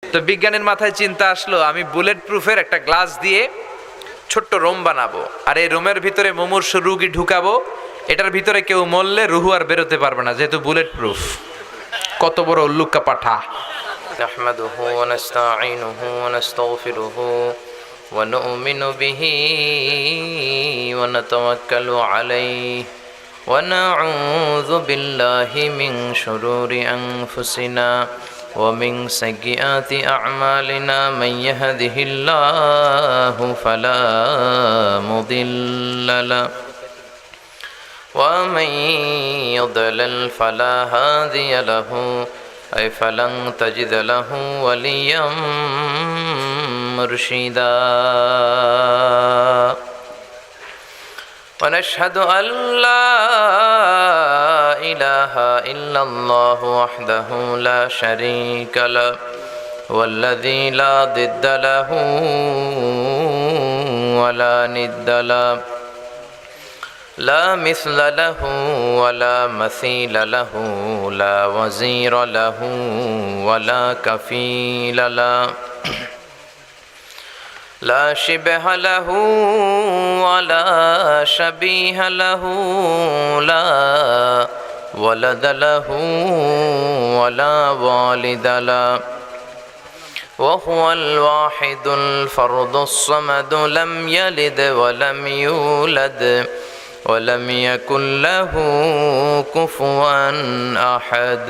তো বিজ্ঞানীর মাথায় চিন্তা আসলো, আমি বুলেট প্রুফের একটা গ্লাস দিয়ে ছোট্ট রোম বানাবো, আর এই রোমের ভিতরে মুমূর্ষু রুগী ঢুকাবো। এটার ভিতরে কেউ মরলে রুহু আর বেরোতে পারবে না, যেহেতু বুলেট প্রুফ। কত বড় উল্লুক্কা পাঠা! নাহমাদুহু ওয়া নাস্তাঈনুহু ওয়া নাস্তাগফিরুহু ওয়া নু'মিনু বিহি ওয়া নাতাওয়াক্কালু আলাইহি ওয়া নাউযু বিল্লাহি মিন শুরুরি আনফুসিনা ওয়া মিন সাইয়্যাতি আ'মালিনা মান ইয়াহদিহিল্লাহু ফালা মুদিল্লা লাহু ومن يضلل فلا هادي له أي فلن تجد له وليا مرشدا ونشهد أن لا إله إلا الله وحده لا شريك له والذي لا ضد له ولا ند له لا مثل له ولا مثيل له لا وزير له ولا كفيل له لا شبه له ولا شبيه له لا ولد له ولا والد له وهو الواحد الفرد الصمد لم يلد ولم يولد ولم يكن له كفوا أحد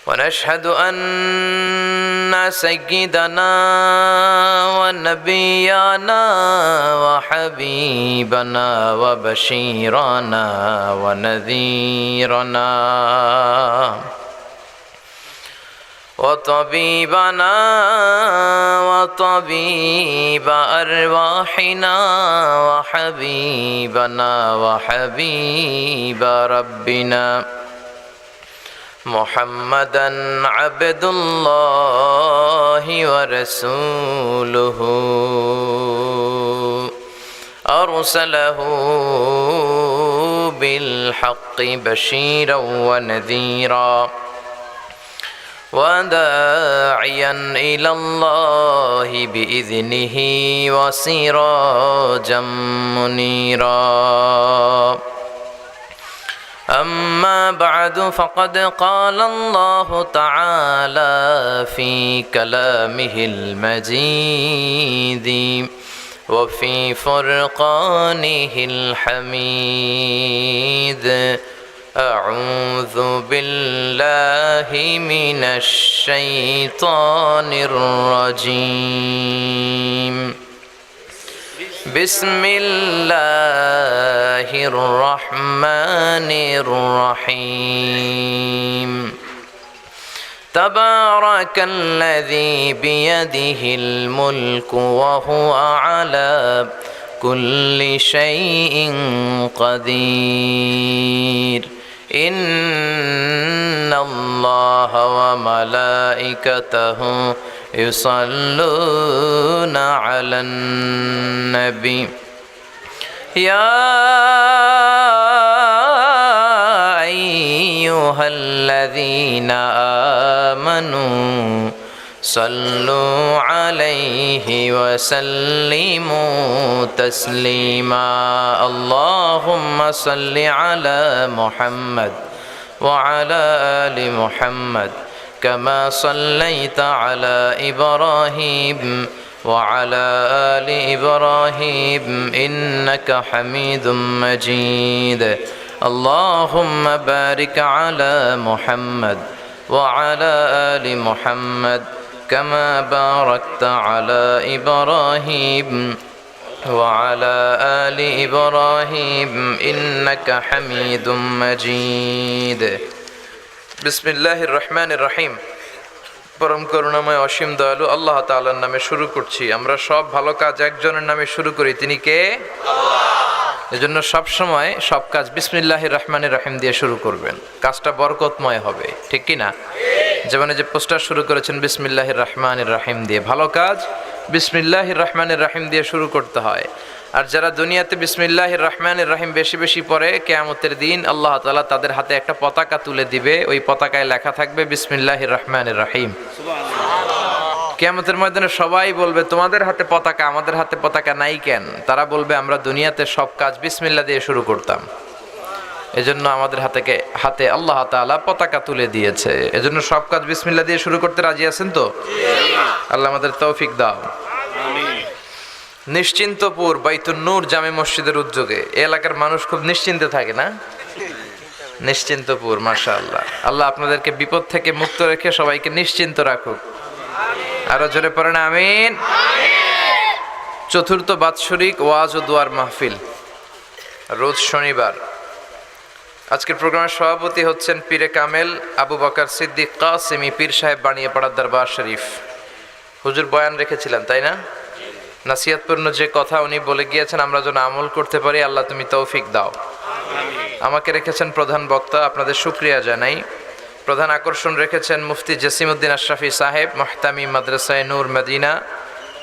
ونشهد أن سيدنا ونبينا وحبيبنا وبشيرنا ونذيرنا وطبيبنا وطبيب أرواحنا وحبيبنا وحبيب ربنا محمدا عبد الله ورسوله أرسله بالحق بشيرا ونذيرا وداعيا إلى الله بإذنه وسراجا منيرا أما بعد فقد قال الله تعالى في كلامه المجيد وفي فرقانه الحميد أعوذ بالله من الشيطان الرجيم بسم الله الرحمن الرحيم تبارك الذي بيده الملك وهو على كل شيء قدير إن الله وملائكته يصلون على النبي يا أيها الذين آمنوا صلوا عليه وسلموا تسليما اللهم صل على محمد وعلى آل محمد كما صليت على إبراهيم وعلى آل إبراهيم إنك حميد مجيد اللهم بارك على محمد وعلى آل محمد كما باركت على إبراهيم وعلى آل إبراهيم إنك حميد مجيد بسم الله الرحمن الرحيم পরম করুণাময় অসীম দয়ালু আল্লাহ তাআলার নামে শুরু করছি। আমরা সব ভালো কাজ একজনের নামে শুরু করি, তিনি কে? আল্লাহ। এজন্য সব সময় সব কাজ বিসমিল্লাহির রহমানির রহিম দিয়ে শুরু করবেন, কাজটা বরকতময় হবে, ঠিক কি না? যেমন যে পোস্টার শুরু করেছেন বিসমিল্লাহির রহমানির রহিম দিয়ে, ভালো কাজ বিসমিল্লাহির রহমানির রহিম দিয়ে শুরু করতে হয়। আর যারা দুনিয়াতে বিসমিল্লাহির রহমানির রহিম বেশি বেশি পড়ে, কিয়ামতের দিন আল্লাহ তাআলা তাদের হাতে একটা পতাকা তুলে দিবে, ওই পতাকায় লেখা থাকবে বিসমিল্লাহির রহমানির রহিম। কিয়ামতের ময়দানে সবাই বলবে তোমাদের হাতে পতাকা, আমাদের হাতে পতাকা নাই কেন? তারা বলবে আমরা দুনিয়াতে সব কাজ বিসমিল্লাহ দিয়ে শুরু করতাম, এজন্য আমাদের হাতে আল্লাহ তাআলা পতাকা তুলে দিয়েছে, এজন্য সব কাজ বিসমিল্লাহ দিয়ে শুরু করতে রাজি আছেন তো? আল্লাহ আমাদের তৌফিক দাও। নিশ্চিন্তপুর বাইতুন নূর জামে মসজিদের উদ্যোগে এই এলাকার মানুষ খুব নিশ্চিন্তে থাকে না? নিশ্চিন্তপুর, মাশাআল্লাহ। আল্লাহ আপনাদেরকে বিপদ থেকে মুক্ত রেখে সবাইকে নিশ্চিন্ত রাখুক। আরো জোরে পড়েন আমিন। চতুর্থ বাৎসরিক ওয়াজ ও দোয়ার মাহফিল রোজ শনিবার। আজকের প্রোগ্রামের সভাপতি হচ্ছেন পীরে কামেল আবু বকর সিদ্দিক কাসেমি পীর সাহেব, বানিয়াপাড়ার দরবার শরীফ। হুজুর বয়ান রেখেছিলেন তাই না? নাসিহাতপূর্ণ যে কথা উনি বলে গিয়েছেন আমরা যেন আমল করতে পারি, আল্লাহ তুমি তৌফিক দাও। আমাকে রেখেছেন প্রধান বক্তা, আপনাদের শুকরিয়া জানাই। প্রধান আকর্ষণ রেখেছেন মুফতি জসিমউদ্দিন আশরাফি সাহেব, মুহতামি মাদ্রাসায়ে নূর মদিনা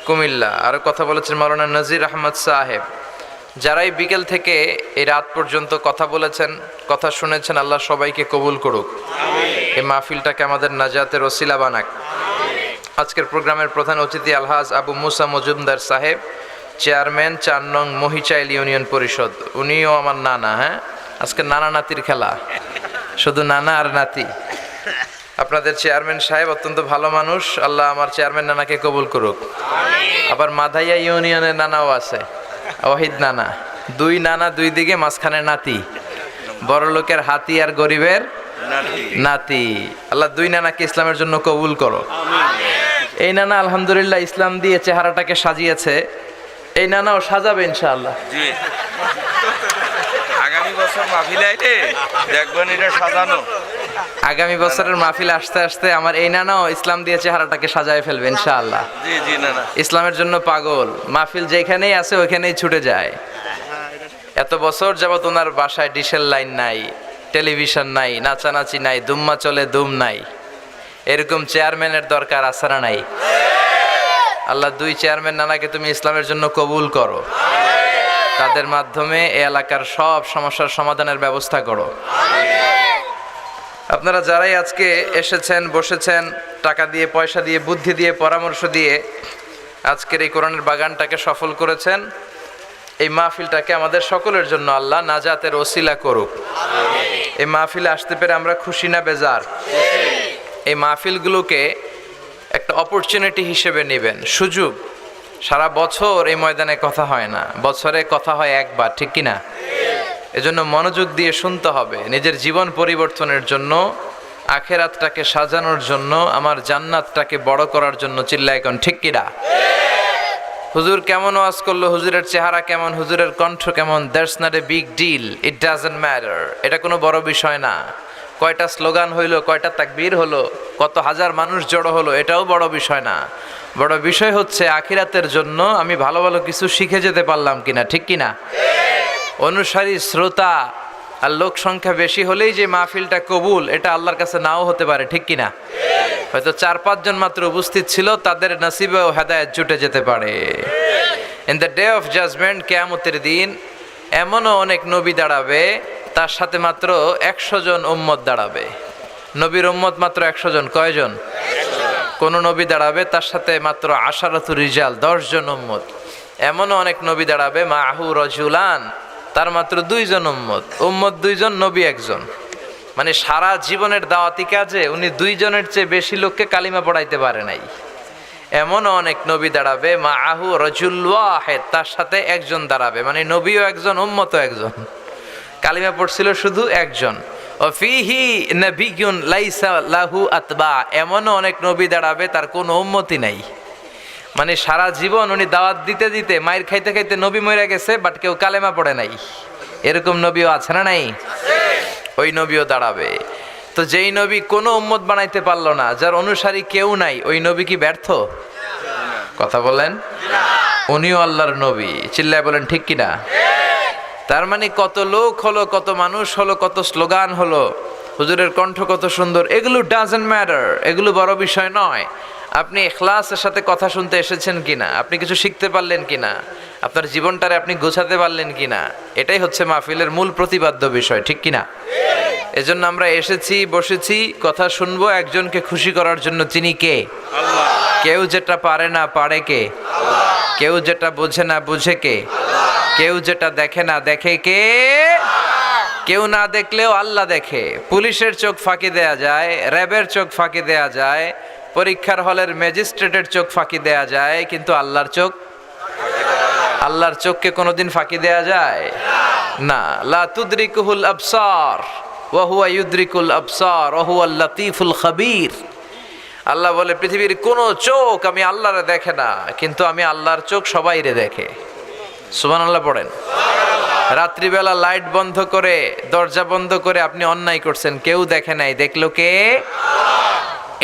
কুমিল্লা। আরও কথা বলেছেন মাওলানা নজির আহমদ সাহেব। যারাই বিকেল থেকে এই রাত পর্যন্ত কথা বলেছেন, কথা শুনেছেন, আল্লাহ সবাইকে কবুল করুক, এই মাহফিলটাকে আমাদের নাজাতের ওসিলা বানাক। আজকের প্রোগ্রামের প্রধান অতিথি আলহাজ আবু মুসা মজুমদার সাহেব, চেয়ারম্যান 4 নং মহিচাইল ইউনিয়ন পরিষদ। উনিও আমার নানা। হ্যাঁ, আজকে নানা নাতির খেলা, শুধু নানা আর নাতি। আপনাদের চেয়ারম্যান সাহেব অত্যন্ত ভালো মানুষ, আল্লাহ আমার চেয়ারম্যান নানাকে কবুল করুক। আবার মাধাইয়া ইউনিয়নের নানাও আছে, ওয়াহিদ নানা। 2 নানা 2 দিকে, মাঝখানে নাতি, বড় লোকের হাতি আর গরিবের নাতি। আল্লাহ 2 নানাকে ইসলামের জন্য কবুল করো। এই নানা আলহামদুলিল্লাহ ইসলাম দিয়ে চেহারাটাকে সাজিয়েছে, এই নানাও সাজাবে ইনশাআল্লাহ। আগামী বছর মাহফিল আইলে দেখবেন এটা সাজানো। আগামী বছরের মাহফিল আসতে আসতে আমার এই নানাও ইসলাম দিয়ে চেহারাটাকে সাজায় ফেলবে ইনশাআল্লাহ। জি জি নানা, ইসলামের জন্য পাগল, মাহফিল যেখানেই আছে ওইখানেই ছুটে যায়। এত বছর যাবত ওনার বাসায় ডিশের লাইন নাই, টেলিভিশন নাই, নাচানাচি নাই, দুম্মা চলে দুম নাই। এরকম চেয়ারম্যানের দরকার আছে না নাই? আল্লাহ 2 চেয়ারম্যান নানাকে তুমি ইসলামের জন্য কবুল করো, তাদের মাধ্যমে এই এলাকার সব সমস্যার সমাধানের ব্যবস্থা করো। আপনারা যারাই আজকে এসেছেন, বসেছেন, টাকা দিয়ে, পয়সা দিয়ে, বুদ্ধি দিয়ে, পরামর্শ দিয়ে আজকের এই কোরআনের বাগানটাকে সফল করেছেন, এই মাহফিলটাকে আমাদের সকলের জন্য আল্লাহ নাজাতের ওসিলা করুক। এই মাহফিলে আসতে পেরে আমরা খুশি না বেজার? এই মাহফিলগুলোকে একটা অপরচুনিটি হিসেবে নেবেন, সুযোগ। সারা বছর এই ময়দানে কথা হয় না, বছরে কথা হয় একবার, ঠিক কিনা? এজন্য মনোযোগ দিয়ে শুনতে হবে, নিজের জীবন পরিবর্তনের জন্য, আখেরাতটাকে সাজানোর জন্য, আমার জান্নাতটাকে বড় করার জন্য। চিল্লায় কোন ঠিক কিনা? হুজুর কেমন ওয়াজ করলো, হুজুরের চেহারা কেমন, হুজুরের কণ্ঠ কেমন, that's not a big deal, it doesn't matter. এটা কোনো বড় বিষয় না। কয়টা স্লোগান হইলো, কয়টা তাকবীর হলো, কত হাজার মানুষ জড়ো হলো, এটাও বড় বিষয় না। বড় বিষয় হচ্ছে আখিরাতের জন্য আমি ভালো ভালো কিছু শিখে যেতে পারলাম কিনা, ঠিক কিনা? অনুসারী, শ্রোতা আর লোক সংখ্যা বেশি হলেই যে মাহফিলটা কবুল, এটা আল্লাহর কাছে নাও হতে পারে, ঠিক কিনা? হয়তো 4-5 জন মাত্র উপস্থিত ছিল, তাদের নসিবে ও হেদায়েত জুটে যেতে পারে। In the day of judgement, কিয়ামতের দিন, এমনও অনেক নবী দাঁড়াবে, তার সাথে মাত্র 100 জন উম্মত দাঁড়াবে। নবীর উম্মত মাত্র 100 জন। কয়জন? কোন নবী দাঁড়াবে, তার সাথে মাত্র 10 রিজাল, 10 জন উম্মত। এমনও অনেক নবী দাঁড়াবে মাহু রজুলান, তার মাত্র 2 জন উম্মত। উম্মত 2 জন, নবী 1 জন। মানে সারা জীবনের দাওয়াতি কাজে উনি 2 জনের চেয়ে বেশি লোককে কালিমা পড়াইতে পারে নাই। এমনও অনেক নবী দাঁড়াবে মাহু রজুল ওয়াহিদ, তার সাথে 1 জন দাঁড়াবে, মানে নবীও 1 জন, উম্মতও 1 জন। কালিমা পড়ছিল শুধু 1 জন। ওয়াফিহি নাবিয়্যুন লাইসা লাহু আতবা, এমনও অনেক নবী দাঁড়াবে তার কোনো উম্মতি নাই। মানে সারা জীবন উনি দাওয়াত দিতে দিতে, মায়ের খাইতে খাইতে নবী মরে গেছে, বাট কেউ কালেমা পড়ে নাই। এরকম নবীও আছে না নাই? ওই নবীও দাঁড়াবে। তো যেই নবী কোনো উম্মত বানাইতে পারলো না, যার অনুসারী কেউ নাই, ওই নবী কি ব্যর্থ? কথা বলেন। উনিও আল্লাহর নবী। চিল্লায় বলেন ঠিক কিনা? তার মানে কত লোক হলো, কত মানুষ হলো, কত স্লোগান হলো, হুজুরের কণ্ঠ কত সুন্দর, এগুলো ডাজন্ট ম্যাটার, এগুলো বড় বিষয় নয়। আপনি ইখলাসের সাথে কথা শুনতে এসেছেন কিনা, আপনি কিছু শিখতে পারলেন কিনা, আপনার জীবনটারে আপনি গোছাতে পারলেন কিনা, এটাই হচ্ছে মাহফিলের মূল প্রতিপাদ্য বিষয়, ঠিক কিনা? এজন্য আমরা এসেছি, বসেছি, কথা শুনবো একজনকে খুশি করার জন্য। তিনি কে? কেউ যেটা পারে না পারে কে? কেউ যেটা বোঝে না বুঝে কে? কেউ যেটা দেখে না দেখে কে? কেউ না দেখলেও আল্লাহ দেখে। পুলিশের চোখ ফাঁকি দেয়া যায়, র্যাবের চোখ ফাঁকি দেয়া যায়, পরীক্ষার হলের ম্যাজিস্ট্রেটের চোখ ফাঁকি দেয়া যায়, কিন্তু আল্লাহর চোখ, আল্লাহর চোখকে কোনোদিন ফাঁকি দেয়া যায় না। লা তুদরিকুহুল আবসার ওয়া হুয়া ইউদরিকুল আবসার ওয়া হুয়াল লাতীফুল খাবীর। আল্লাহ বলে পৃথিবীর কোনো চোখ আমি আল্লাহরে দেখে না, কিন্তু আমি আল্লাহর চোখ সবাইরে দেখে। সুবহানাল্লাহ পড়েন। রাত্রিবেলা লাইট বন্ধ করে, দরজা বন্ধ করে আপনি অন্যায় করছেন, কেউ দেখে নাই, দেখলো কে?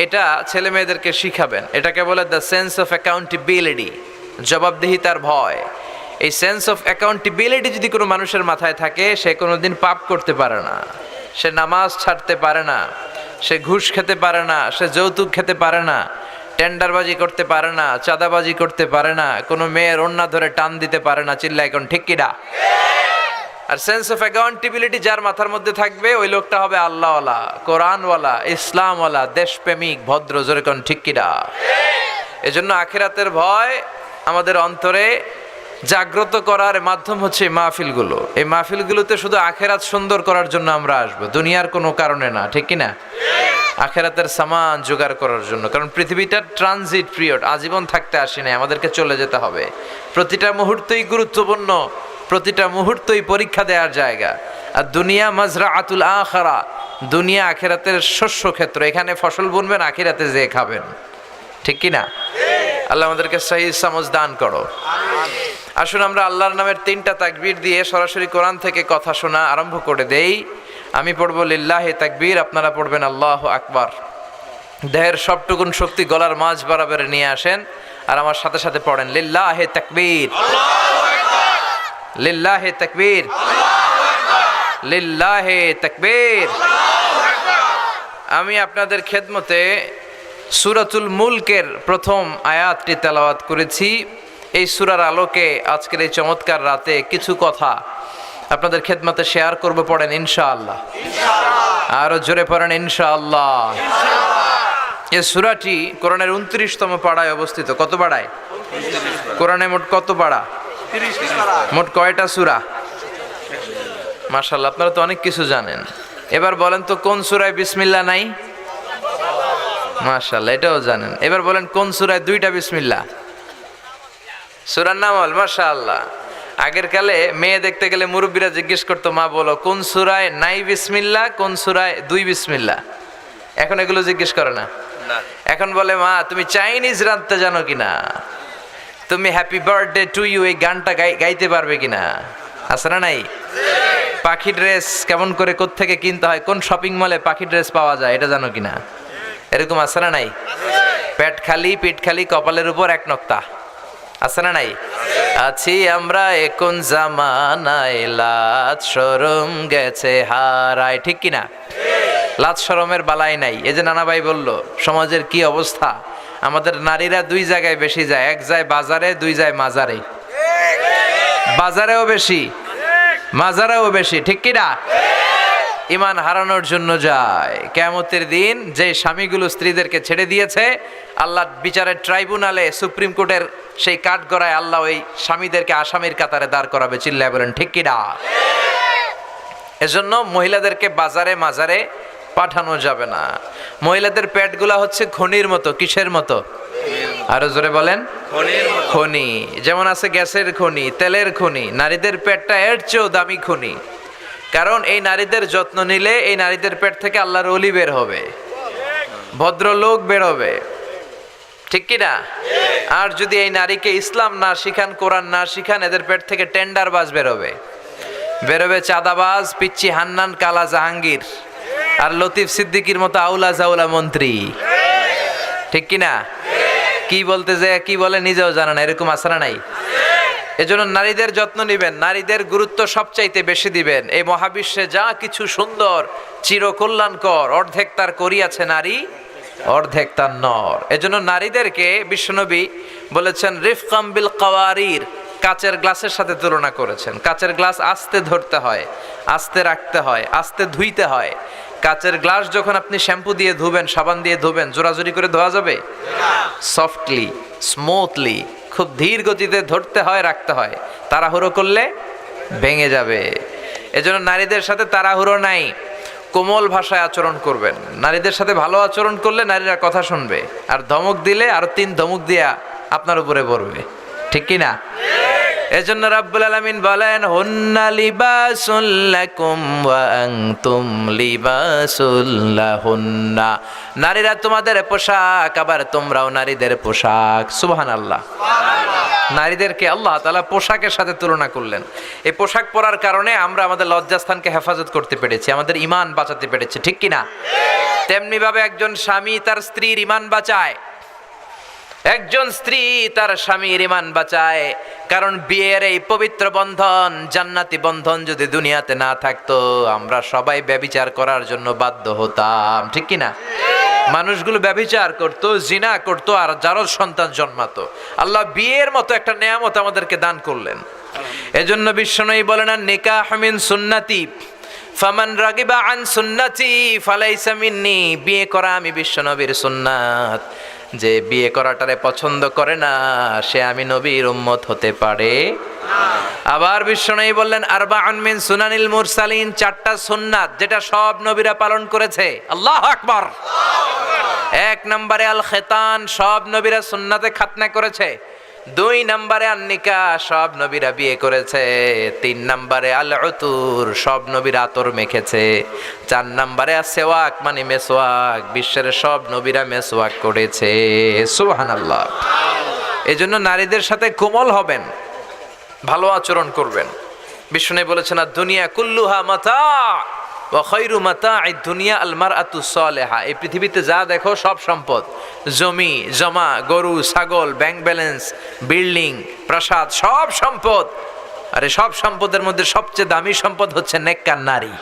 এটা ছেলে মেয়েদেরকে শিখাবেন। এটাকে বলে দ্য সেন্স অফ অ্যাকাউন্টেবিলিটি, জবাবদিহিতার ভয়। এই সেন্স অফ অ্যাকাউন্টেবিলিটি যদি কোনো মানুষের মাথায় থাকে, সে কোনোদিন পাপ করতে পারে না, সে নামাজ ছাড়তে পারে না, সে ঘুষ খেতে পারে না, সে যৌতুক খেতে পারে না, টেন্ডারবাজি করতে পারে না, চাঁদাবাজি করতে পারে না, কোনো মেয়ের ওড়না ধরে টান দিতে পারে না। চিল্লা এখন ঠিক কিনা? আর সেন্স অফ অ্যাকাউন্টেবিলিটি যার মাথার মধ্যে থাকবে, ওই লোকটা হবে আল্লাহওয়ালা, কোরআনওয়ালা, ইসলামওয়ালা, দেশপ্রেমিক, ভদ্র। জোরে কোন ঠিক কিনা? এজন্য আখিরাতের ভয় আমাদের অন্তরে জাগ্রত করার মাধ্যম হচ্ছে এই মাহফিলগুলো। এই মাহফিলগুলোতে শুধু আখিরাত সুন্দর করার জন্য আমরা আসবো, দুনিয়ার কোনো কারণে না, ঠিক কিনা? আখিরাতের সামান জোগাড় করার জন্য। কারণ পৃথিবীটা ট্রানজিট পিরিয়ড, আজীবন থাকতে আসি নাই, আমাদেরকে চলে যেতে হবে। প্রতিটা মুহূর্তই গুরুত্বপূর্ণ, প্রতিটা মুহূর্তই পরীক্ষা দেওয়ার জায়গা। আর দুনিয়া মাজরাআতুল আখিরা, দুনিয়া আখিরাতের শস্য ক্ষেত্র। এখানে ফসল বুনবেন, আখিরাতে যেয়ে খাবেন, ঠিক কিনা? আল্লাহ আমাদেরকে সহিহ সমঝ দান করো। আসুন আমরা আল্লাহর নামের 3টা তাকবীর দিয়ে সরাসরি কোরআন থেকে কথা শোনা আরম্ভ করে দেই। আমি পড়বো লিল্লাহি তাকবীর, আপনারা পড়বেন আল্লাহু আকবার। দেহের সবটুকুন শক্তি গলার মাঝ বরাবর নিয়ে আসেন আর আমার সাথে সাথে পড়েন লিল্লাহি তাকবীর, লিল্লাহি তাকবীর, লিল্লাহি তাকবীর। আমি আপনাদের খেদমতে সূরাতুল মুলকের প্রথম আয়াতটি তেলাওয়াত করেছি। এই সূরার আলোকে আজকের এই চমৎকার রাতে কিছু কথা আপনাদের খেদমতে শেয়ার করব। পড়েন ইনশাআল্লাহ, আরো জোরে পড়েন ইনশাআল্লাহ। এই সূরাটি কোরআনের 29তম পাড়ায় অবস্থিত। কত পাড়ায়? কোরআনে মোট কত পাড়া? মোট কয়টা সূরা? মাশাআল্লাহ, আপনারা তো অনেক কিছু জানেন। এবার বলেন তো কোন সূরায় বিসমিল্লাহ নাই? মাশাআল্লাহ, এটাও জানেন। এবার বলেন কোন সূরায় 2টা বিসমিল্লাহ? সূরার নাম হল মাশাআল্লাহ। আগের কালে মেয়ে দেখতে গেলে মুরব্বীরা জিজ্ঞেস করতো, মা বলো কোন সূরায় নাই বিসমিল্লাহ, কোন সূরায় 2 বিসমিল্লাহ। এখন এগুলো জিজ্ঞেস করে না। এখন বলে, মা তুমি চাইনিজ রাঁধতে জানো কিনা, তুমি হ্যাপি বার্থডে টু ইউ এই গানটা গাইতে পারবে কিনা? আছে না নাই? পাখি ড্রেস কেমন করে কোত্থেকে কিনতে হয়, কোন শপিং মলে পাখি ড্রেস পাওয়া যায়, এটা জানো কিনা? এরকম আছে না নাই? পেট খালি পিঠ খালি কপালের উপর এক নক্তা, আছে না নাই? আছি আমরা এখন জামানায়, লাজ শরম গেছে হারায়, ঠিক কিনা? লাজ শরমের বালাই নাই। এই যে নানা ভাই বলল সমাজের কি অবস্থা, আমাদের নারীরা 2 জায়গায় বেশি যায়, এক যায় বাজারে, 2 যায় মাজারে। বাজারেও বেশি, মাজারেও বেশি, ঠিক কিনা? ঈমান হারানোর জন্য যায়। কিয়ামতের দিন যে স্বামীগুলো স্ত্রীদেরকে ছেড়ে দিয়েছে, আল্লাহ বিচারের ট্রাইব্যুনালে, সুপ্রিম কোর্টের সেই কাঠগড়ায় আল্লাহ ওই স্বামীদেরকে আসামির কাতারে দাঁড় করাবে। চিল্লায় বলেন ঠিক কিনা? এজন্য মহিলাদেরকে বাজারে মাজারে পাঠানো যাবে না। মহিলাদের পেটগুলা হচ্ছে খনির মতো। কিসের মতো? আরো জোরে বলেন। খনি। যেমন আছে গ্যাসের খনি, তেলের খনি, নারীদের পেটটা এর চেয়েও দামি খনি। কারণ এই নারীদের যত্ন নিলে এই নারীদের পেট থেকে আল্লাহর ওলি বের হবে, ভদ্রলোক বের হবে, ঠিক কিনা? আর যদি এই নারীকে ইসলাম না শিখান, কোরআন না শিখান, এদের পেট থেকে টেন্ডারবাজ বেরোবে, বেরোবে চাঁদাবাজ, পিচ্চি হান্নান, কালা জাহাঙ্গীর আর লতিফ সিদ্দিকির মতো আউলা জাউলা মন্ত্রী, ঠিক কিনা? কি বলতে যায় কি বলে নিজেও জানে না, এরকম আছে না নাই? এজন্য নারীদের যত্ন নিবেন, নারীদের গুরুত্ব সবচাইতে বেশি দিবেন। এই মহাবিশ্বে যা কিছু সুন্দর, চিরকল্যাণকর, অর্ধেক তার করিয়াছে নারী, অর্ধেক তার নর। এজন্য নারীদেরকে বিশ্বনবী বলেছেন রিফকাম বিল কাওয়ারির, কাচের গ্লাসের সাথে তুলনা করেছেন। কাচের গ্লাস আস্তে ধরতে হয়, আস্তে রাখতে হয়, আস্তে ধুইতে হয়। কাচের গ্লাস যখন আপনি শ্যাম্পু দিয়ে ধুবেন, সাবান দিয়ে ধুবেন, জোরাজুরি করে ধোয়া যাবে? সফটলি, স্মুথলি, খুব ধীর গতিতে ধরতে হয়, রাখতে হয়। তাড়াহুড়ো করলে ভেঙে যাবে। এজন্য নারীদের সাথে তাড়াহুড়ো নাই, কোমল ভাষায় আচরণ করবেন। নারীদের সাথে ভালো আচরণ করলে নারীরা কথা শুনবে, আর ধমক দিলে আরো 3 ধমক দিয়া আপনার উপরে পড়বে, ঠিক কি না? এজন্য রাব্বুল আলামিন বলেন, হুন্না লিবাসুল লাকুম ওয়া আনতুম লিবাসুল লাহুন্না। নারীরা তোমাদের পোশাক, আবার তোমরাও নারীদের পোশাক। সুবহানাল্লাহ। নারীদেরকে আল্লাহ তাআলা পোশাকের সাথে তুলনা করলেন। এই পোশাক পরার কারণে আমরা আমাদের লজ্জাস্থানকে হেফাজত করতে পেরেছি, আমাদের ঈমান বাঁচাতে পেরেছি, ঠিক কি না? তেমনি ভাবে একজন স্বামী তার স্ত্রীর ঈমান বাঁচায়, একজন স্ত্রী তার স্বামীর ঈমান বাঁচায়। কারণ বিয়ের এই পবিত্র বন্ধন, জান্নাতি বন্ধন যদি দুনিয়াতে না থাকতো, আমরা সবাই ব্যভিচার করার জন্য বাধ্য হতাম, ঠিক কি না? মানুষগুলো ব্যভিচার করত, জিনা করত, আর যারও সন্তান জন্মাতো। আল্লাহ বিয়ের মতো একটা নেয়ামত আমাদেরকে দান করলেন। এজন্য বিশ্বনবী বলেন, নিকাহ মিন সুন্নতি ফামান রাগিবা আন সুন্নতি ফালাইসা মিন্নি। বিয়ে করা আমি বিশ্বনবীর সুন্নাত, যে বিয়ে করাটারে পছন্দ করে না, সে আমি নবীর উম্মত হতে পারে না। আবার বিশ্বনবী বললেন, আরবাউন মিন সুনানিল মুরসালিন, 4টা সুন্নাত যেটা সব নবীরা পালন করেছে। আল্লাহু আকবার। 1 নম্বরে আল খেতান, সব নবীরা সুন্নাতে খাতনা করেছে। 2 নম্বরে আন নিকাহ, সব নবীরা বিয়ে করেছে। 3 নম্বরে আল উতুর, সব নবীরা আতর মেখেছে। 4 নম্বরে আসওয়াক মানে মেসওয়াক, বিশ্বের সব নবীরা মেসওয়াক করেছে। সুবহানাল্লাহ। এজন্য নারীদের সাথে কোমল হবেন, ভালো আচরণ করবেন। বিষ্ণু বলেছেন, আর দুনিয়া কুল্লুহা মাতা ওয়া খায়রু মাতা'আদ দুনিয়া আল মারআতু সালিহা। এই পৃথিবীতে যা দেখো সব সম্পদ, জমি জমা, গরু ছাগল, ব্যাংক ব্যালেন্স, বিল্ডিং, প্রাসাদ, সব সম্পদ। আর এই সব সম্পদের মধ্যে সবচেয়ে দামি সম্পদ হচ্ছে নেককার নারী।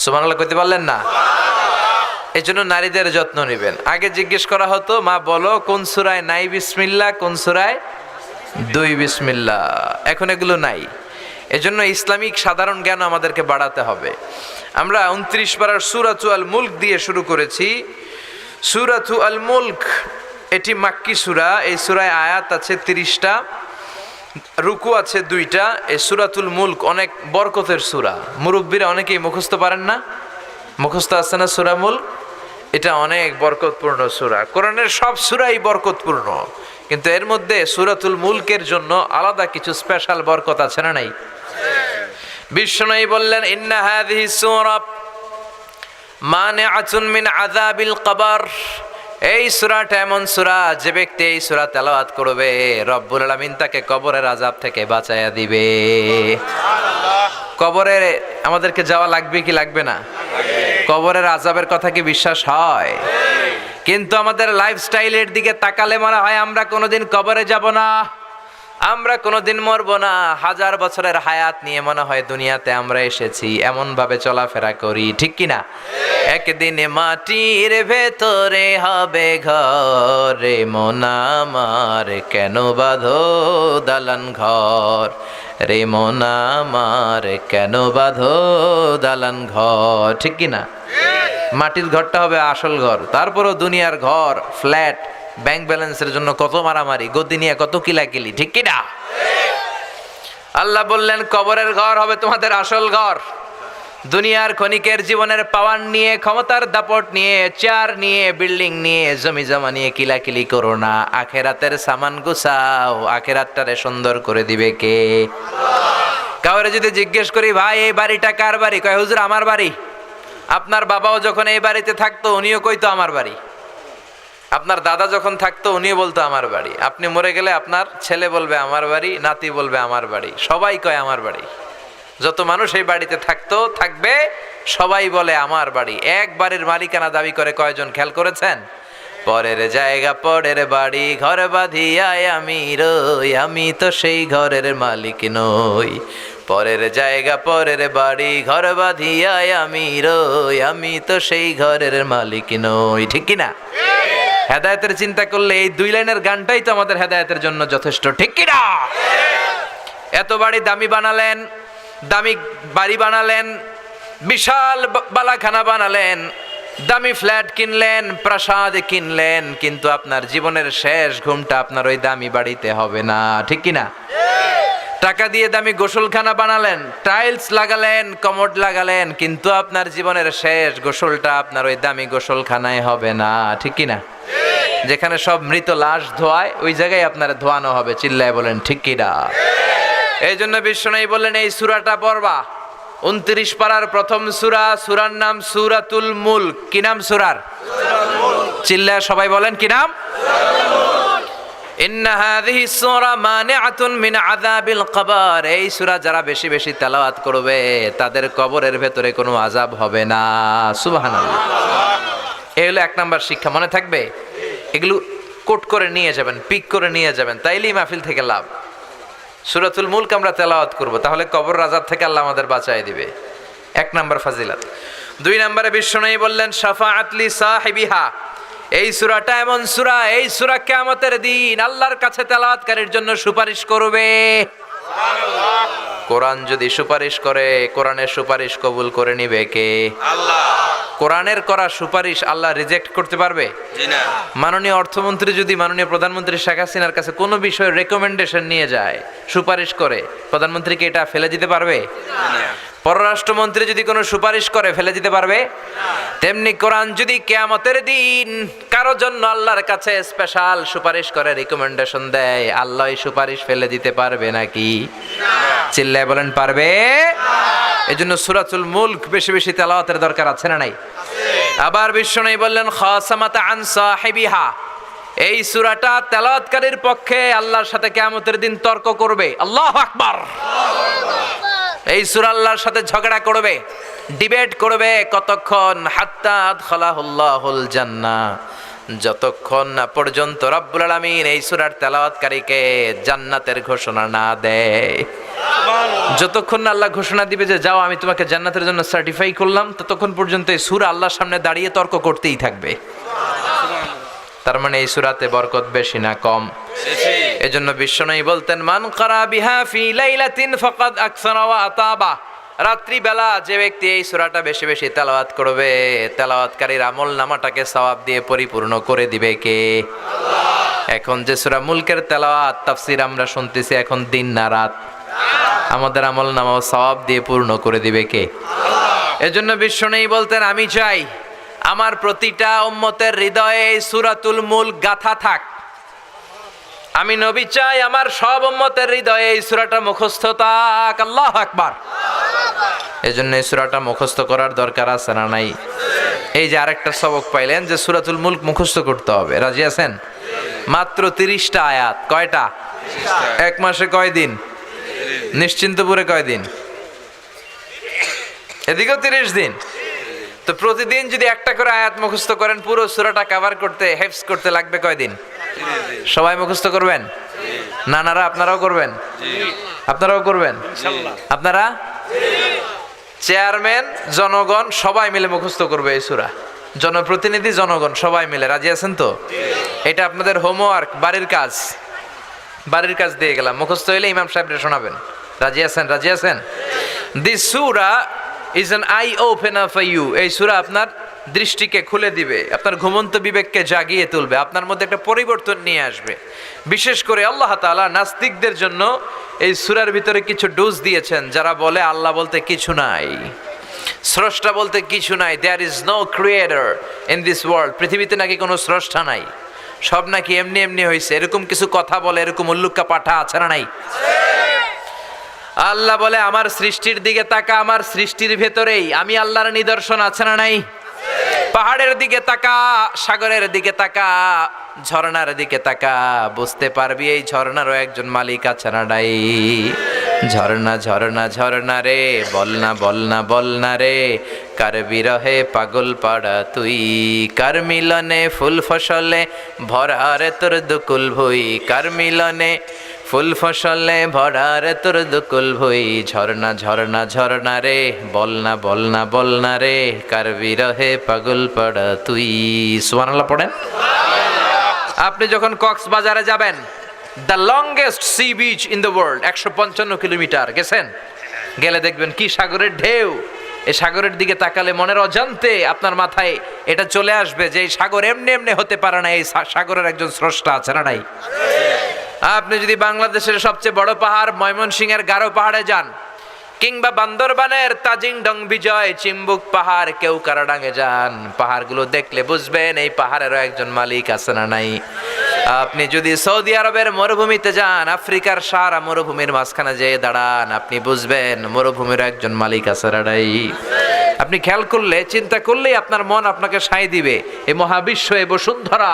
সুবহানাল্লাহ কইতে পারলেন না? এই জন্য নারীদের যত্ন নেবেন। আগে জিজ্ঞেস করা হতো, মা বলো কোন সূরায় নাই বিসমিল্লাহ, কোন সূরায় 2 বিসমিল্লাহ। এখন এগুলো নাই। এজন্য ইসলামিক সাধারণ জ্ঞান আমাদেরকে বাড়াতে হবে। আমরা 29 পারার সূরাতু আল মুলক দিয়ে শুরু করেছি। সূরাতু আল মুলক এটি মাক্কি সূরা। এই সূরায় আয়াত আছে 30টা, রুকু আছে 2টা। এই সূরাতুল মুলক অনেক বরকতের সূরা। মুরব্বীরা অনেকেই মুখস্থ পারেন না, মুখস্থ আছে না সূরা মুলক? এটা অনেক বরকতপূর্ণ সূরা। কোরআনের সব সূরাই বরকতপূর্ণ, কিন্তু এর মধ্যে সূরাতুল মুলকের জন্য আলাদা কিছু স্পেশাল বরকত আছে না নাই? বিষ্ণু বললেন, ইন্না হাযিহি সূরা মানিআতুন মিন আযাবিল কবর। এই সূরাটা এমন সূরা, যে ব্যক্তি এই সূরা তেলাওয়াত করবে, রব্বুল আলামিন তাকে কবরের আযাব থেকে বাঁচায়া দিবে। কবরে আমাদেরকে যাওয়া লাগবে কি লাগবে না? কবরের আযাবের কথা কি বিশ্বাস হয়? কিন্তু আমাদের লাইফস্টাইলের দিকে তাকালে মনে হয় আমরা কোনোদিন কবরে যাব না, আমরা কোনোদিন মরবো না। 1000 বছরের হায়াত নিয়ে মনে হয় দুনিয়াতে আমরা এসেছি, এমন ভাবে চলাফেরা করি, ঠিক কি না? একদিনে মাটির ভেতরে হবে ঘর, রে মন আমার কেন বাঁধো দালান ঘর, রে মন আমার কেন বাঁধো দালান ঘর, ঠিক কি না? মাটির ঘরটা হবে আসল ঘর। তারপরও দুনিয়ার ঘর, ফ্ল্যাট, ব্যাংক ব্যালেন্সের জন্য কত মারামারি, গদি নিয়ে কত কিলাকিলি, ঠিক কি না? আল্লাহ বললেন, কবরের ঘর হবে তোমাদের আসল ঘর। দুনিয়ার ক্ষণিকের জীবনের পাওয়ার নিয়ে, ক্ষমতার দাপট নিয়ে, চেয়ার নিয়ে, বিল্ডিং নিয়ে, জমি জমা নিয়ে কিলাকিলি করো না। আখেরাতের সামান গুছাও, আখেরাতটারে সুন্দর করে দিবে কে? কাউরে যদি জিজ্ঞেস করি, ভাই এই বাড়িটা কার বাড়ি? কয়, হুজুর আমার বাড়ি। আপনার বাবাও যখন এই বাড়িতে থাকতো উনিও কইতো আমার বাড়ি। আপনার দাদা যখন থাকতো উনিও বলতো আমার বাড়ি। আপনি মরে গেলে আপনার ছেলে বলবে আমার বাড়ি, নাতি বলবে আমার বাড়ি, সবাই কয় আমার বাড়ি। যত মানুষ এই বাড়িতে থাকতো থাকবে, সবাই বলে আমার বাড়ি। এক বাড়ির মালিকানা দাবি করে কয়জন খেয়াল করেছেন? পরের জায়গা পরের বাড়ি, ঘর বাঁধিয়ায় আমি রই, আমি তো সেই ঘরের মালিক নই। পরের জায়গা পরের বাড়ি, ঘর বাঁধিয়ায় আমি রই, আমি তো সেই ঘরের মালিক নই, ঠিক কিনা? হেদায়েতের চিন্তা করলে এই 2 লাইনের গানটাই তো আমাদের হেদায়েতের জন্য যথেষ্ট, ঠিক কি না? এত বাড়ি দামি বানালেন, দামি বাড়ি বানালেন, বিশাল বালাখানা বানালেন, দামি ফ্ল্যাট কিনলেন, প্রাসাদ কিনলেন, কিন্তু আপনার জীবনের শেষ ঘুমটা আপনার ওই দামি বাড়িতে হবে না, ঠিক কি না? টাকা দিয়ে দামি গোসলখানা বানালেন, টাইলস লাগালেন, কমোড লাগালেন, কিন্তু আপনার জীবনের শেষ গোসলটা আপনার ওই দামি গোসলখানায় হবে না, ঠিক কি না? যেখানে সব মৃত লাশ ধোয়ায় ওই জায়গায় আপনার ধোয়ানো হবে, চিল্লায় বলেন ঠিক কি না? এই জন্য বিশ্বনবী বললেন এই সূরাটা পড়বা, 29 পারার প্রথম সূরা, সূরার নাম সূরাতুল মুলক। কি নাম সূরার? চিল্লায় সবাই বলেন কি নাম? ইন্না হাযিহি সূরা মানিআতুন মিন আযাবিল কবর। এই সূরা যারা বেশি বেশি তেলাওয়াত করবে তাদের কবরের ভেতরে কোনো আযাব হবে না। সুবহানাল্লাহ। এই হলো 1 নাম্বার শিক্ষা, মনে থাকবে? এগুলো কোট করে নিয়ে যাবেন, পিক করে নিয়ে যাবেন, তাইলেই মাহফিল থেকে লাভ। সূরাতুল মুলক আমরা তেলাওয়াত করব, তাহলে কবর আযাব থেকে আল্লাহ আমাদের বাঁচায় দিবে। 1 নাম্বার ফাজিলাত। 2 নম্বরে বিশ্বনবী বললেন শাফাআত লি সাহিবিহা। এই সূরাটা এমন সূরা, এই সূরা কিয়ামতের দিন আল্লাহর কাছে তেলাওয়াতকারীর জন্য সুপারিশ করবে। সুবহানাল্লাহ। কোরআন যদি সুপারিশ করে, কোরআনের সুপারিশ কবুল করে নিবে কে? আল্লাহ। কোরআনের করা সুপারিশ আল্লাহ রিজেক্ট করতে পারবে? জি না। মাননীয় অর্থমন্ত্রী যদি মাননীয় প্রধানমন্ত্রী শেখ হাসিনার কাছে কোনো বিষয়ে রেকমেন্ডেশন নিয়ে যায়, সুপারিশ করে, প্রধানমন্ত্রীকে এটা ফেলে দিতে পারবে? না। পররাষ্ট্রমন্ত্রী যদি কোনো সুপারিশ করে ফেলে দিতে পারবে? তেমনি কোরআন যদি কিয়ামতের দিন কারো জন্য আল্লাহর কাছে স্পেশাল সুপারিশ করে, রিকমেন্ডেশন দেয়, আল্লাহ এই সুপারিশ ফেলে দিতে পারবে নাকি? না। চিল্লায় বলেন পারবে? এজন্য সূরাতুল মুলক বেশি বেশি তেলাওয়াতের দরকার আছে না নাই? আবার বিশ্বনবী বললেন খাসামাতা আন সাহিবিহা। এই সূরাটা তেলাওয়াতকারীর পক্ষে আল্লাহর সাথে কিয়ামতের দিন তর্ক করবে। আল্লাহু আকবার। এই সূরা আল্লাহর সাথে ঝগড়া করবে, ডিবেট করবে কতক্ষণ? হাত্তা আদখালাহুল্লাহুল জান্নাহ, যতক্ষণ না পর্যন্ত রব্বুল আলামিন এই সূরার তেলাওয়াতকারীকে জান্নাতের ঘোষণা না দেয়। যতক্ষণ না আল্লাহ ঘোষণা দিবে যে যাও আমি তোমাকে জান্নাতের জন্য সার্টিফাই করলাম, ততক্ষণ পর্যন্ত এই সূরা আল্লাহর সামনে দাঁড়িয়ে তর্ক করতেই থাকবে। তার মানে এই সূরাতে বরকত বেশি না কম? বেশি। এজন্য বিশ্বনবী বলতেন মান ক্বারা বিহা ফি লাইলাতিন ফাকাদ আকসারা ওয়া আতাবা। রাত্রি বেলা যে ব্যক্তি এই সূরাটা বেশি বেশি তেলাওয়াত করবে, তেলাওয়াতকারীর আমলনামাটাকে সওয়াব দিয়ে পরিপূর্ণ করে দিবে কে? আল্লাহ। এখন যে সূরা মুলকের তেলাওয়াত তাফসীর আমরা শুনতেছি, এখন দিন না রাত? আমাদের আমলনামাও সওয়াব দিয়ে পূর্ণ করে দিবে কে? আল্লাহ। এজন্য বিশ্বনবী বলতেন আমি চাই আমার প্রতিটা উম্মতের হৃদয়ে এই সূরাতুল মুলক গাথা থাক। আমি নবী চাই আমার সব উম্মতের হৃদয়ে এই সূরাটা মুখস্থ থাক। আল্লাহু আকবার। এজন্য এই সূরাটা মুখস্থ করার দরকার আছে না নাই? এই যে আরেকটা সবক পাইলেন যে সূরাতুল মুলক মুখস্থ করতে হবে। রাজি আছেন? মাত্র 30টা আয়াত। কয়টা? 1 মাসে কয় দিন? নিশ্চিন্তপুরে কয় দিন? এদিকেও 30 দিন। তো প্রতিদিন যদি একটা করে আয়াত মুখস্থ করেন, পুরো সূরাটা কভার করতে, হেফজ করতে লাগবে কয় দিন? সবাই মুখস্থ করবেন? নানারা আপনারাও করবেন? আপনারাও করবেন? আপনারা চেয়ারম্যান, জনগণ সবাই মিলে মুখস্থ করবে এই সূরা। জনপ্রতিনিধি, জনগণ সবাই মিলে। রাজি আছেন তো? এটা আপনাদের হোমওয়ার্ক, বাড়ির কাজ। বাড়ির কাজ দিয়ে গেলাম, মুখস্থ হইলে ইমাম সাহেবরা শোনাবেন। রাজি আছেন? রাজি আছেন? This Surah is an eye opener for you. এই সূরা আপনার দৃষ্টিকে খুলে দিবে, আপনার ঘুমন্ত বিবেককে জাগিয়ে তুলবে, আপনার মধ্যে একটা পরিবর্তন নিয়ে আসবে। বিশেষ করে আল্লাহ তাআলা নাস্তিকদের জন্য এই সূরার ভিতরে কিছু ডোজ দিয়েছেন। যারা বলে আল্লাহ বলতে কিছু নাই, স্রষ্টা বলতে কিছু নাই, there is no creator in this world, পৃথিবীতে নাকি কোনো স্রষ্টা নাই, সব নাকি এমনি এমনি হয়েছে, এরকম কিছু কথা বলে, এরকম উল্লুক্কা পাঠা আছে না নাই? আল্লাহ বলে আমার সৃষ্টির দিকে তাকা, আমার সৃষ্টির ভেতরেই আমি আল্লাহর নিদর্শন আছে না নাই? পাহাড়ের দিকে তাকা, সাগরের দিকে তাকা, ঝর্ণার দিকে তাকা, বুঝতে পারবি এই ঝর্ণারও একজন মালিক আছে না নাই? ঝর্ণা ঝর্ণা ঝর্ণা রে, বলনা বলনা বলনা রে, কার বিরহে পাগল পাড়া তুই, কার মিলনে ফুল ফসলে ভরা রে তোর দুকুল ভুই, কার মিলনে ফুল ফসলে ভরা রে তোর দুকুল ভুই, ঝর্ণা ঝর্ণা ঝর্ণা রে, বলনা বলনা বলনা রে, কার বিরহে পাগল পাড়া তুই। সুবহানাল্লাহ পড়েন। আপনি যখন কক্সবাজারে যাবেন, the longest sea beach in the world, 155 kilometre গেছেন? গেলে দেখবেন কি সাগরের ঢেউ। এই সাগরের দিকে তাকালে মনের অজান্তে আপনার মাথায় এটা চলে আসবে যে এই সাগর এমনি এমনি হতে পারে না, এই সাগরের একজন স্রষ্টা আছে না নাই? আপনি যদি বাংলাদেশের সবচেয়ে বড় পাহাড় ময়মনসিংহের গারো পাহাড়ে যান, কিংবা বান্দরবানের তাজিং ডং বিজয়, চিম্বুক পাহাড়, কেউকারাডাঙ্গে যান, পাহাড়গুলো দেখলে বুঝবেন এই পাহাড়েরও একজন মালিক আছে না নাই? আপনি যদি সৌদি আরবের মরুভূমিতে যান, আফ্রিকার সারা মরুভূমির মাঝখানে যেয়ে দাঁড়ান, আপনি বুঝবেন মরুভূমির একজন মালিক আছে না নাই? আপনি খেয়াল করলে, চিন্তা করলেই আপনার মন আপনাকে সায় দিবে এই মহাবিশ্ব, এই বসুন্ধরা,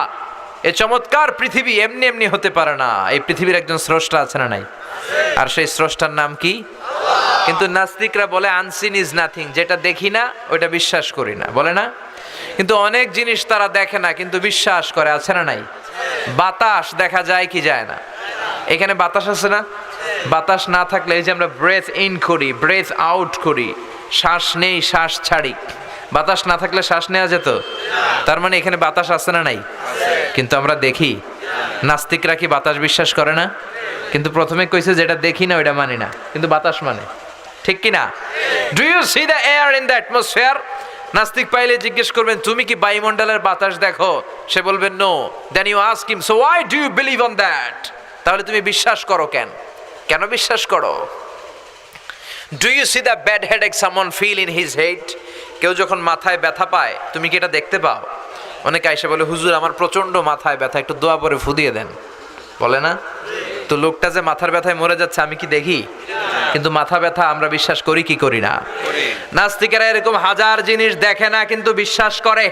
এই চমৎকার পৃথিবী এমনি এমনি হতে পারে না। এই পৃথিবীর একজন স্রষ্টা আছে না নাই? আর সেই স্রষ্টার নাম কি? কিন্তু নাস্তিকরা বলে আনসিন ইজ নাথিং, যেটা দেখি না ওইটা বিশ্বাস করি না, বলে না? কিন্তু অনেক জিনিস তারা দেখে না কিন্তু বিশ্বাস করে, আছে না নাই? বাতাস দেখা যায় কি যায় না? এখানে বাতাস আছে না? বাতাস না থাকলে এই যে আমরা ব্রেথ ইন করি, ব্রেথ আউট করি, শ্বাস নেই শ্বাস ছাড়ি, বাতাস না থাকলে শ্বাস নেওয়া যেত? তার মানে এখানে বাতাস আছে না নাই? কিন্তু আমরা দেখি। নাস্তিকরা কি বাতাস বিশ্বাস করে না? কিন্তু প্রথমে কইছে যেটা দেখি না ওইটা মানি না, কিন্তু বাতাস মানে, ঠিক কি না? Do you see the air in the atmosphere? নাস্তিক পাইলে জিজ্ঞেস করবেন তুমি কি বায়ুমণ্ডলের বাতাস দেখো? সে বলবেন no. Then you ask him so why do you believe on that? তাহলে তুমি বিশ্বাস করো কেন? কেন বিশ্বাস করো? Do you see the bad headache someone feel in his head? কেউ যখন মাথায় ব্যথা পায় তুমি কি এটা দেখতে পাও? অনেকে এসে বলে হুজুর আমার প্রচন্ড মাথায় ব্যথা, একটু দোয়া পরে ফু দিয়ে দেন, বলে না? তো লোকটা যে মাথার ব্যথায় মরে যাচ্ছে আমি কি দেখি? কিন্তু মাথা ব্যথা আমরা বিশ্বাস করি কি করি না? নাস্তিকেরা এরকম হাজার জিনিস দেখে না কিন্তু বিশ্বাস করে।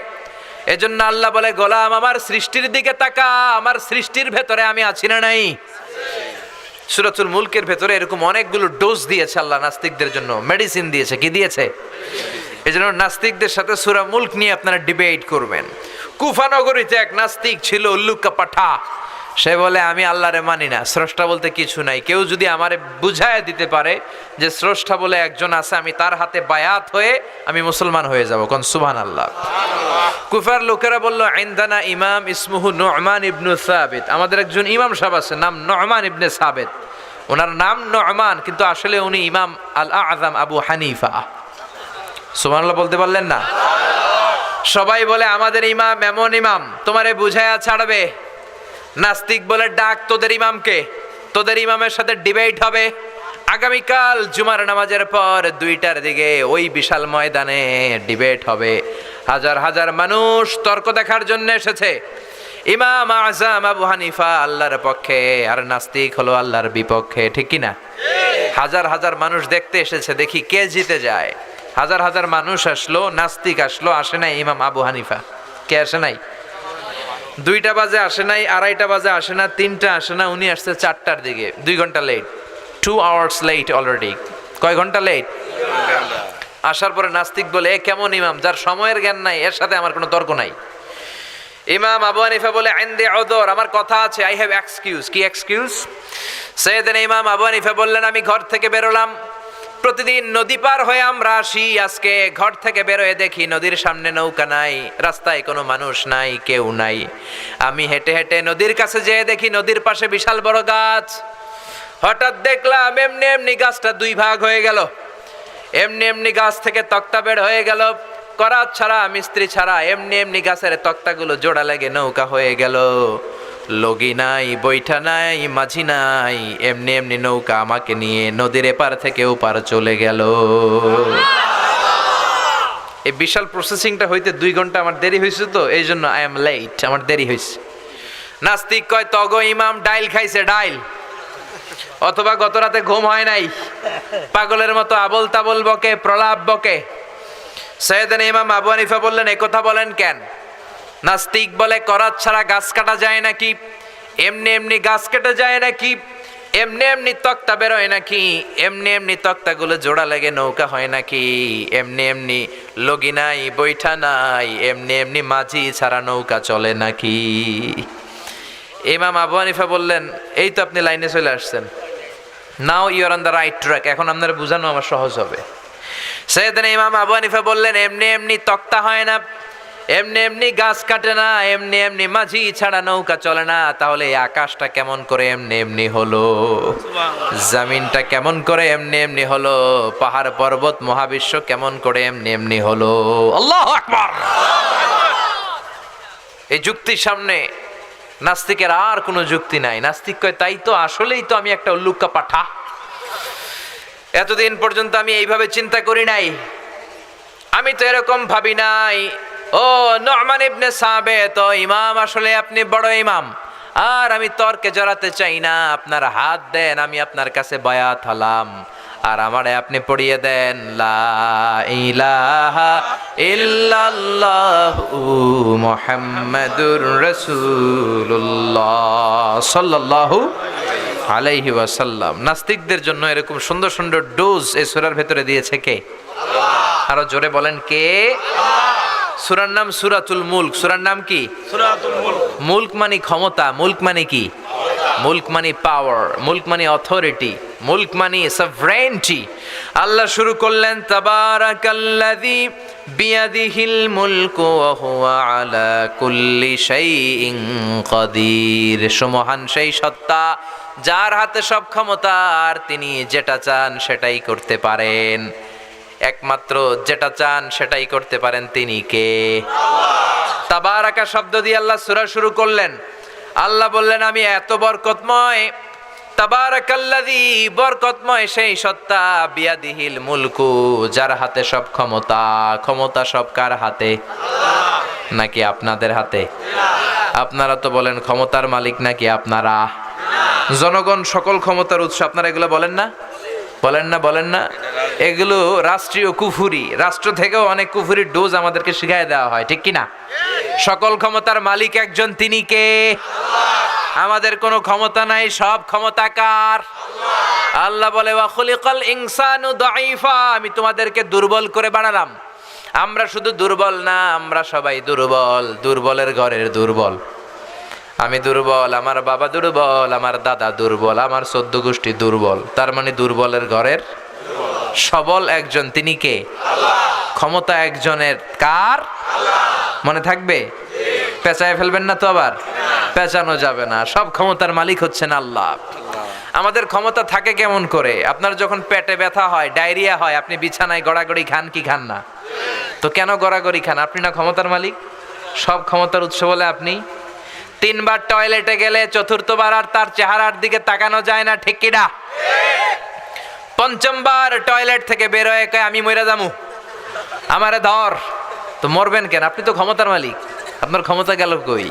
এজন্য আল্লাহ বলে গোলাম আমার সৃষ্টির দিকে তাকা, আমার সৃষ্টির ভেতরে আমি আছি না নাই? সূরাতুল মুলকের ভেতরে এরকম অনেকগুলো ডোজ দিয়েছে আল্লাহ নাস্তিকদের জন্য, মেডিসিন দিয়েছে। কি দিয়েছে? এজন্য নাস্তিকদের সাথে সূরা মুলক নিয়ে আপনারা ডিবেট করবেন। কুফা নগরীতে এক নাস্তিক ছিল, উল্লুকা পাঠা। সে বলে আমি আল্লাহরে মানি না, স্রষ্টা বলতে কিছু নাই। কেউ যদি আমারে বুঝায় দিতে পারে যে স্রষ্টা বলে একজন আছে, আমি তার হাতে বায়াত হয়ে আমি মুসলমান হয়ে যাব। কোন সুবহানাল্লাহ। কুফার লোকেরা বলল ইনদানা ইমাম ইসমুহু নু'মান ইবনে সাবিত, আমাদের একজন ইমাম সাহেব আছে নাম নু'মান ইবনে সাবিত। ওনার নাম নু'মান কিন্তু আসলে উনি ইমাম আল আযম আবু হানিফা। সুবহানাল্লাহ বলতে পারলেন না? সবাই বলে আমাদের ইমাম এমন ইমাম তোমারে বুঝায়া ছাড়বে। নাস্তিক বলে ডাক তোদের ইমামকে, তোদের ইমামের সাথে ডিবেট হবে আগামীকাল জুমার নামাজের পর 2টার দিকে ওই বিশাল ময়দানে ডিবেট হবে। হাজার হাজার মানুষ তর্ক দেখার জন্য এসেছে। ইমাম আযম আবু হানিফা আল্লাহর পক্ষে আর নাস্তিক হলো আল্লাহর বিপক্ষে, ঠিক কি না? হাজার হাজার মানুষ দেখতে এসেছে, দেখি কে জিতে যায়। হাজার হাজার মানুষ আসলো, নাস্তিক আসলো, আসে নাই ইমাম আবু হানিফা। কে আসে নাই? 2টা বাজে আসে নাই, 2:30 বাজে আসে না, 3টা আসে না, উনি আসছে 4টার দিকে, 2 ঘন্টা লেট, 2 আওয়ার্স লেট অলরেডি। কয় ঘন্টা লেট? আসার পরে নাস্তিক বলে এ কেমন ইমাম যার সময়ের জ্ঞান নাই, এর সাথে আমার কোনো তর্ক নাই। ইমাম আবু হানিফা বলে ইনদি উযর, আমার কথা আছে, আই হ্যাভ এক্সকিউজ। কি এক্সকিউজ? সেদিন ইমাম আবু হানিফা বললেন আমি ঘর থেকে বেরোলাম, প্রতিদিন নদী পার হয়ে আমরা আসি, আজকে ঘর থেকে বেরোয় দেখি নদীর সামনে নৌকা নাই, রাস্তায় কোনো মানুষ নাই, কেউ নাই। আমি হেঁটে হেঁটে নদীর কাছে যেয়ে দেখি নদীর পাশে বিশাল বড় গাছ। হঠাৎ দেখলাম এমনি এমনি গাছটা 2 ভাগ হয়ে গেল, এমনি এমনি গাছ থেকে তক্তা বের হয়ে গেল, করাত ছাড়া মিস্ত্রি ছাড়া এমনি এমনি গাছের তক্তাগুলো জোড়া লেগে নৌকা হয়ে গেল। লগি নাই, বৈঠা নাই, মাঝি নাই, এমনি এমনি নৌকা আমাকে নিয়ে নদীর এপার থেকে ওপার চলে গেল। এই বিশাল প্রসেসিংটা হইতে 2 ঘন্টা আমার দেরি হয়েছে, তো এই জন্য আই এম লেট, আমার দেরি হয়েছে। নাস্তিক কয় তগো ইমাম ডাইল খাইছে, ডাইল, অথবা গত রাতে ঘুম হয় নাই, পাগলের মতো আবল তাবল বকে, প্রলাপ বকে। সৈয়দনা ইমাম আবু হানিফা বললেন এ কথা বলেন কেন? নাস্তিক বলে করাত ছাড়া গাছ কাটা যায় নাকি? এমনি এমনি গাছ কেটে যায় নাকি? এমনি এমনি তক্তা বেরোয় নাকি? এমনি এমনি তক্তাগুলো জোড়া লেগে নৌকা হয় নাকি? এমনি এমনি লগি নাই, বৈঠা নাই, এমনি এমনি মাঝি ছাড়া নৌকা চলে নাকি? ইমাম আবু হানিফা বললেন এই তো আপনি লাইনে চলে আসছেন, now you are on the right track, এখন আপনার বোঝানো আমার সহজ হবে। সৈয়দনা ইমাম আবু হানিফা বললেন এমনি এমনি তক্তা হয় না, এমনি এমনি গাছ কাটে না, এমনি এমনি মাঝি ছাড়া নৌকা চলে না। তাহলে এই আকাশটা কেমন করে এমনি এমনি হলো, জমিনটা কেমন করে এমনি এমনি হলো, পাহাড় পর্বত মহাবিশ্ব কেমন করে এমনি এমনি হলো। আল্লাহু আকবার। এই যুক্তির সামনে নাস্তিকের আর কোনো যুক্তি নাই। নাস্তিক কয় তাই তো, আসলেই তো আমি একটা উল্লুকা পাঠা, এতদিন পর্যন্ত আমি এইভাবে চিন্তা করি নাই, আমি তো এরকম ভাবি নাই। ও নু'মান ইবনে সাবিত, ও ইমাম, আসলে আপনি বড় ইমাম, আর আমি তর্কে জড়াতে চাই না। আপনার হাত দেন, আমি আপনার কাছে বায়াত হলাম, আর আমারে আপনি পড়িয়ে দেন লা ইলাহা ইল্লাল্লাহু মুহাম্মাদুর রাসূলুল্লাহ সাল্লাল্লাহু আলাইহি ওয়াসাল্লাম। নাস্তিকদের জন্য এরকম সুন্দর সুন্দর ডোজ এই সূরার ভেতরে দিয়েছে কে? আরো জোরে বলেন কে? সূরার নাম সূরাতুল মুলক। সূরার নাম কি? সূরাতুল মুলক। মুলক মানে ক্ষমতা, মুলক মানে কি? মুলক মানে পাওয়ার, মুলক মানে অথরিটি, মুলক মানে সভরেনিটি। আল্লাহ শুরু করলেন তাবারাকাল্লাযী বিয়াদিহিল মুলকু ওয়া হুয়া আলা কুল্লি শাইইন কাদির। সুমহান সেই সত্তা যার হাতে সব ক্ষমতা, আর তিনি যেটা চান সেটাই করতে পারেন। একমাত্র যেটা চান সেটাই করতে পারেন তিনি কে? তাবারাকা শব্দ দিয়ে আল্লাহ সূরা শুরু করলেন। আল্লাহ বললেন আমি এত বরকতময়, তাবারাকাল্লাযী, বরকতময় সেই সত্তা, বিয়াদিহিল মুলকু, যার হাতে সব ক্ষমতা। ক্ষমতা সব কার হাতে? নাকি আপনাদের হাতে? আপনারা তো বলেন ক্ষমতার মালিক নাকি আপনারা? জনগণ সকল ক্ষমতার উৎস, আপনারা এগুলো বলেন না? বলেন না? বলেন না? এগুলো রাষ্ট্রীয় কুফুরি। রাষ্ট্র থেকেও অনেক কুফুরির ডোজ আমাদেরকে শিখায় দেওয়া হয়, ঠিক কি না? সকল ক্ষমতার মালিক একজন, তিনি কে? আমাদের কোনো ক্ষমতা নাই, সব ক্ষমতা কার? আল্লাহ বলে ওয়া খুলিকাল ইনসানু দাঈফা, আমি তোমাদেরকে দুর্বল করে বানালাম। আমরা শুধু দুর্বল না, আমরা সবাই দুর্বল, দুর্বলের ঘরের দুর্বল। আমি দুর্বল, আমার বাবা দুর্বল, আমার দাদা দুর্বল, আমার 14 গোষ্ঠী দুর্বল। তার মানে দুর্বলের ঘরের সবল একজন, তিনি কে? ক্ষমতা একজনের, কার? মনে থাকবে? পেঁচায় ফেলবেন না তো আবার? পেঁচানো যাবে না। সব ক্ষমতার মালিক হচ্ছেন আল্লাহ। আমাদের ক্ষমতা থাকে কেমন করে? আপনার যখন পেটে ব্যথা হয়, ডায়রিয়া হয়, আপনি বিছানায় গড়াগড়ি খান কি খান না? তো কেন গড়াগড়ি খান? আপনি না ক্ষমতার মালিক? সব ক্ষমতার উৎস বলে আপনি। 3 বার টয়লেটে গেলে 4র্থবার আর তার চেহারার দিকে তাকানো যায় না, ঠিক কিনা? 5ম বার টয়লেট থেকে বের হয়ে কয় আমি মইরা যামু, আমারে ধর। তো মরবেন কেন? আপনি তো ক্ষমতার মালিক, আপনার ক্ষমতা গেল কই?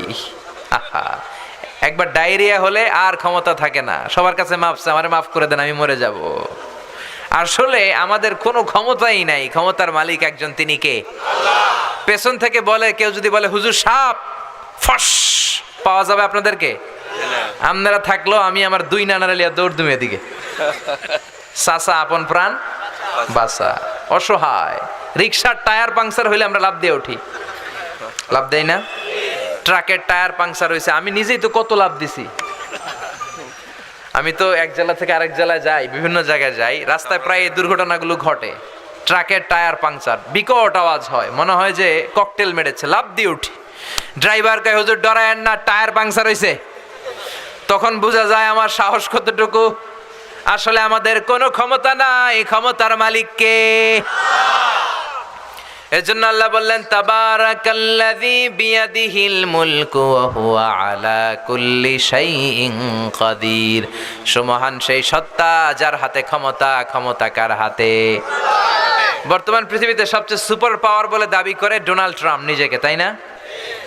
একবার ডায়রিয়া হলে আর ক্ষমতা থাকে না, সবার কাছে মাপছে, আমারে মাফ করে দেন, আমি মরে যাব। আসলে আমাদের কোনো ক্ষমতাই নাই, ক্ষমতার মালিক একজন, তিনি কে? পেছন থেকে বলে কেউ যদি বলে হুজুর সাপ, ফস পাওয়া যাবে আপনাদেরকে? আপনারা থাকলো আমি আমার 2 নানারা লিয়া দৌড় দুমে দিকে। চাচা আপন প্রাণ বাসা, অসহায়। রিক্সার টায়ার পাংচার হইলে আমরা লাভ দিয়ে উঠি, লাভ দেই না? ট্রাকের টায়ার পাংচার হয়েছে, আমি নিজেই তো কত লাভ দিছি। আমি তো এক জেলা থেকে আরেক জেলায় যাই, বিভিন্ন জায়গায় যাই, রাস্তায় প্রায় এই দুর্ঘটনাগুলো ঘটে। ট্রাকের টায়ার পাংচার, বিকট আওয়াজ হয়, মনে হয় যে ককটেল মেরেছে, লাভ দিয়ে উঠি। ড্রাইভার কয় হুজুর ডরায়েন না, টায়ার পাংচার হয়েছে। তখন বোঝা যায় আমার সাহস কতটুকু। আসলে আমাদের কোনো ক্ষমতা নাই, ক্ষমতার মালিক কে? এজন্য আল্লাহ বললেন তাবারাকাল্লাযী বিয়াদিহিল মুলকু ওয়া হুয়া আলা কুল্লি শাইইন কাদির। সুমহান সেই সত্তা যার হাতে ক্ষমতা। ক্ষমতা কার হাতে? বর্তমান পৃথিবীতে সবচেয়ে সুপার পাওয়ার বলে দাবি করে ডোনাল্ড ট্রাম্প নিজেকে, তাই না?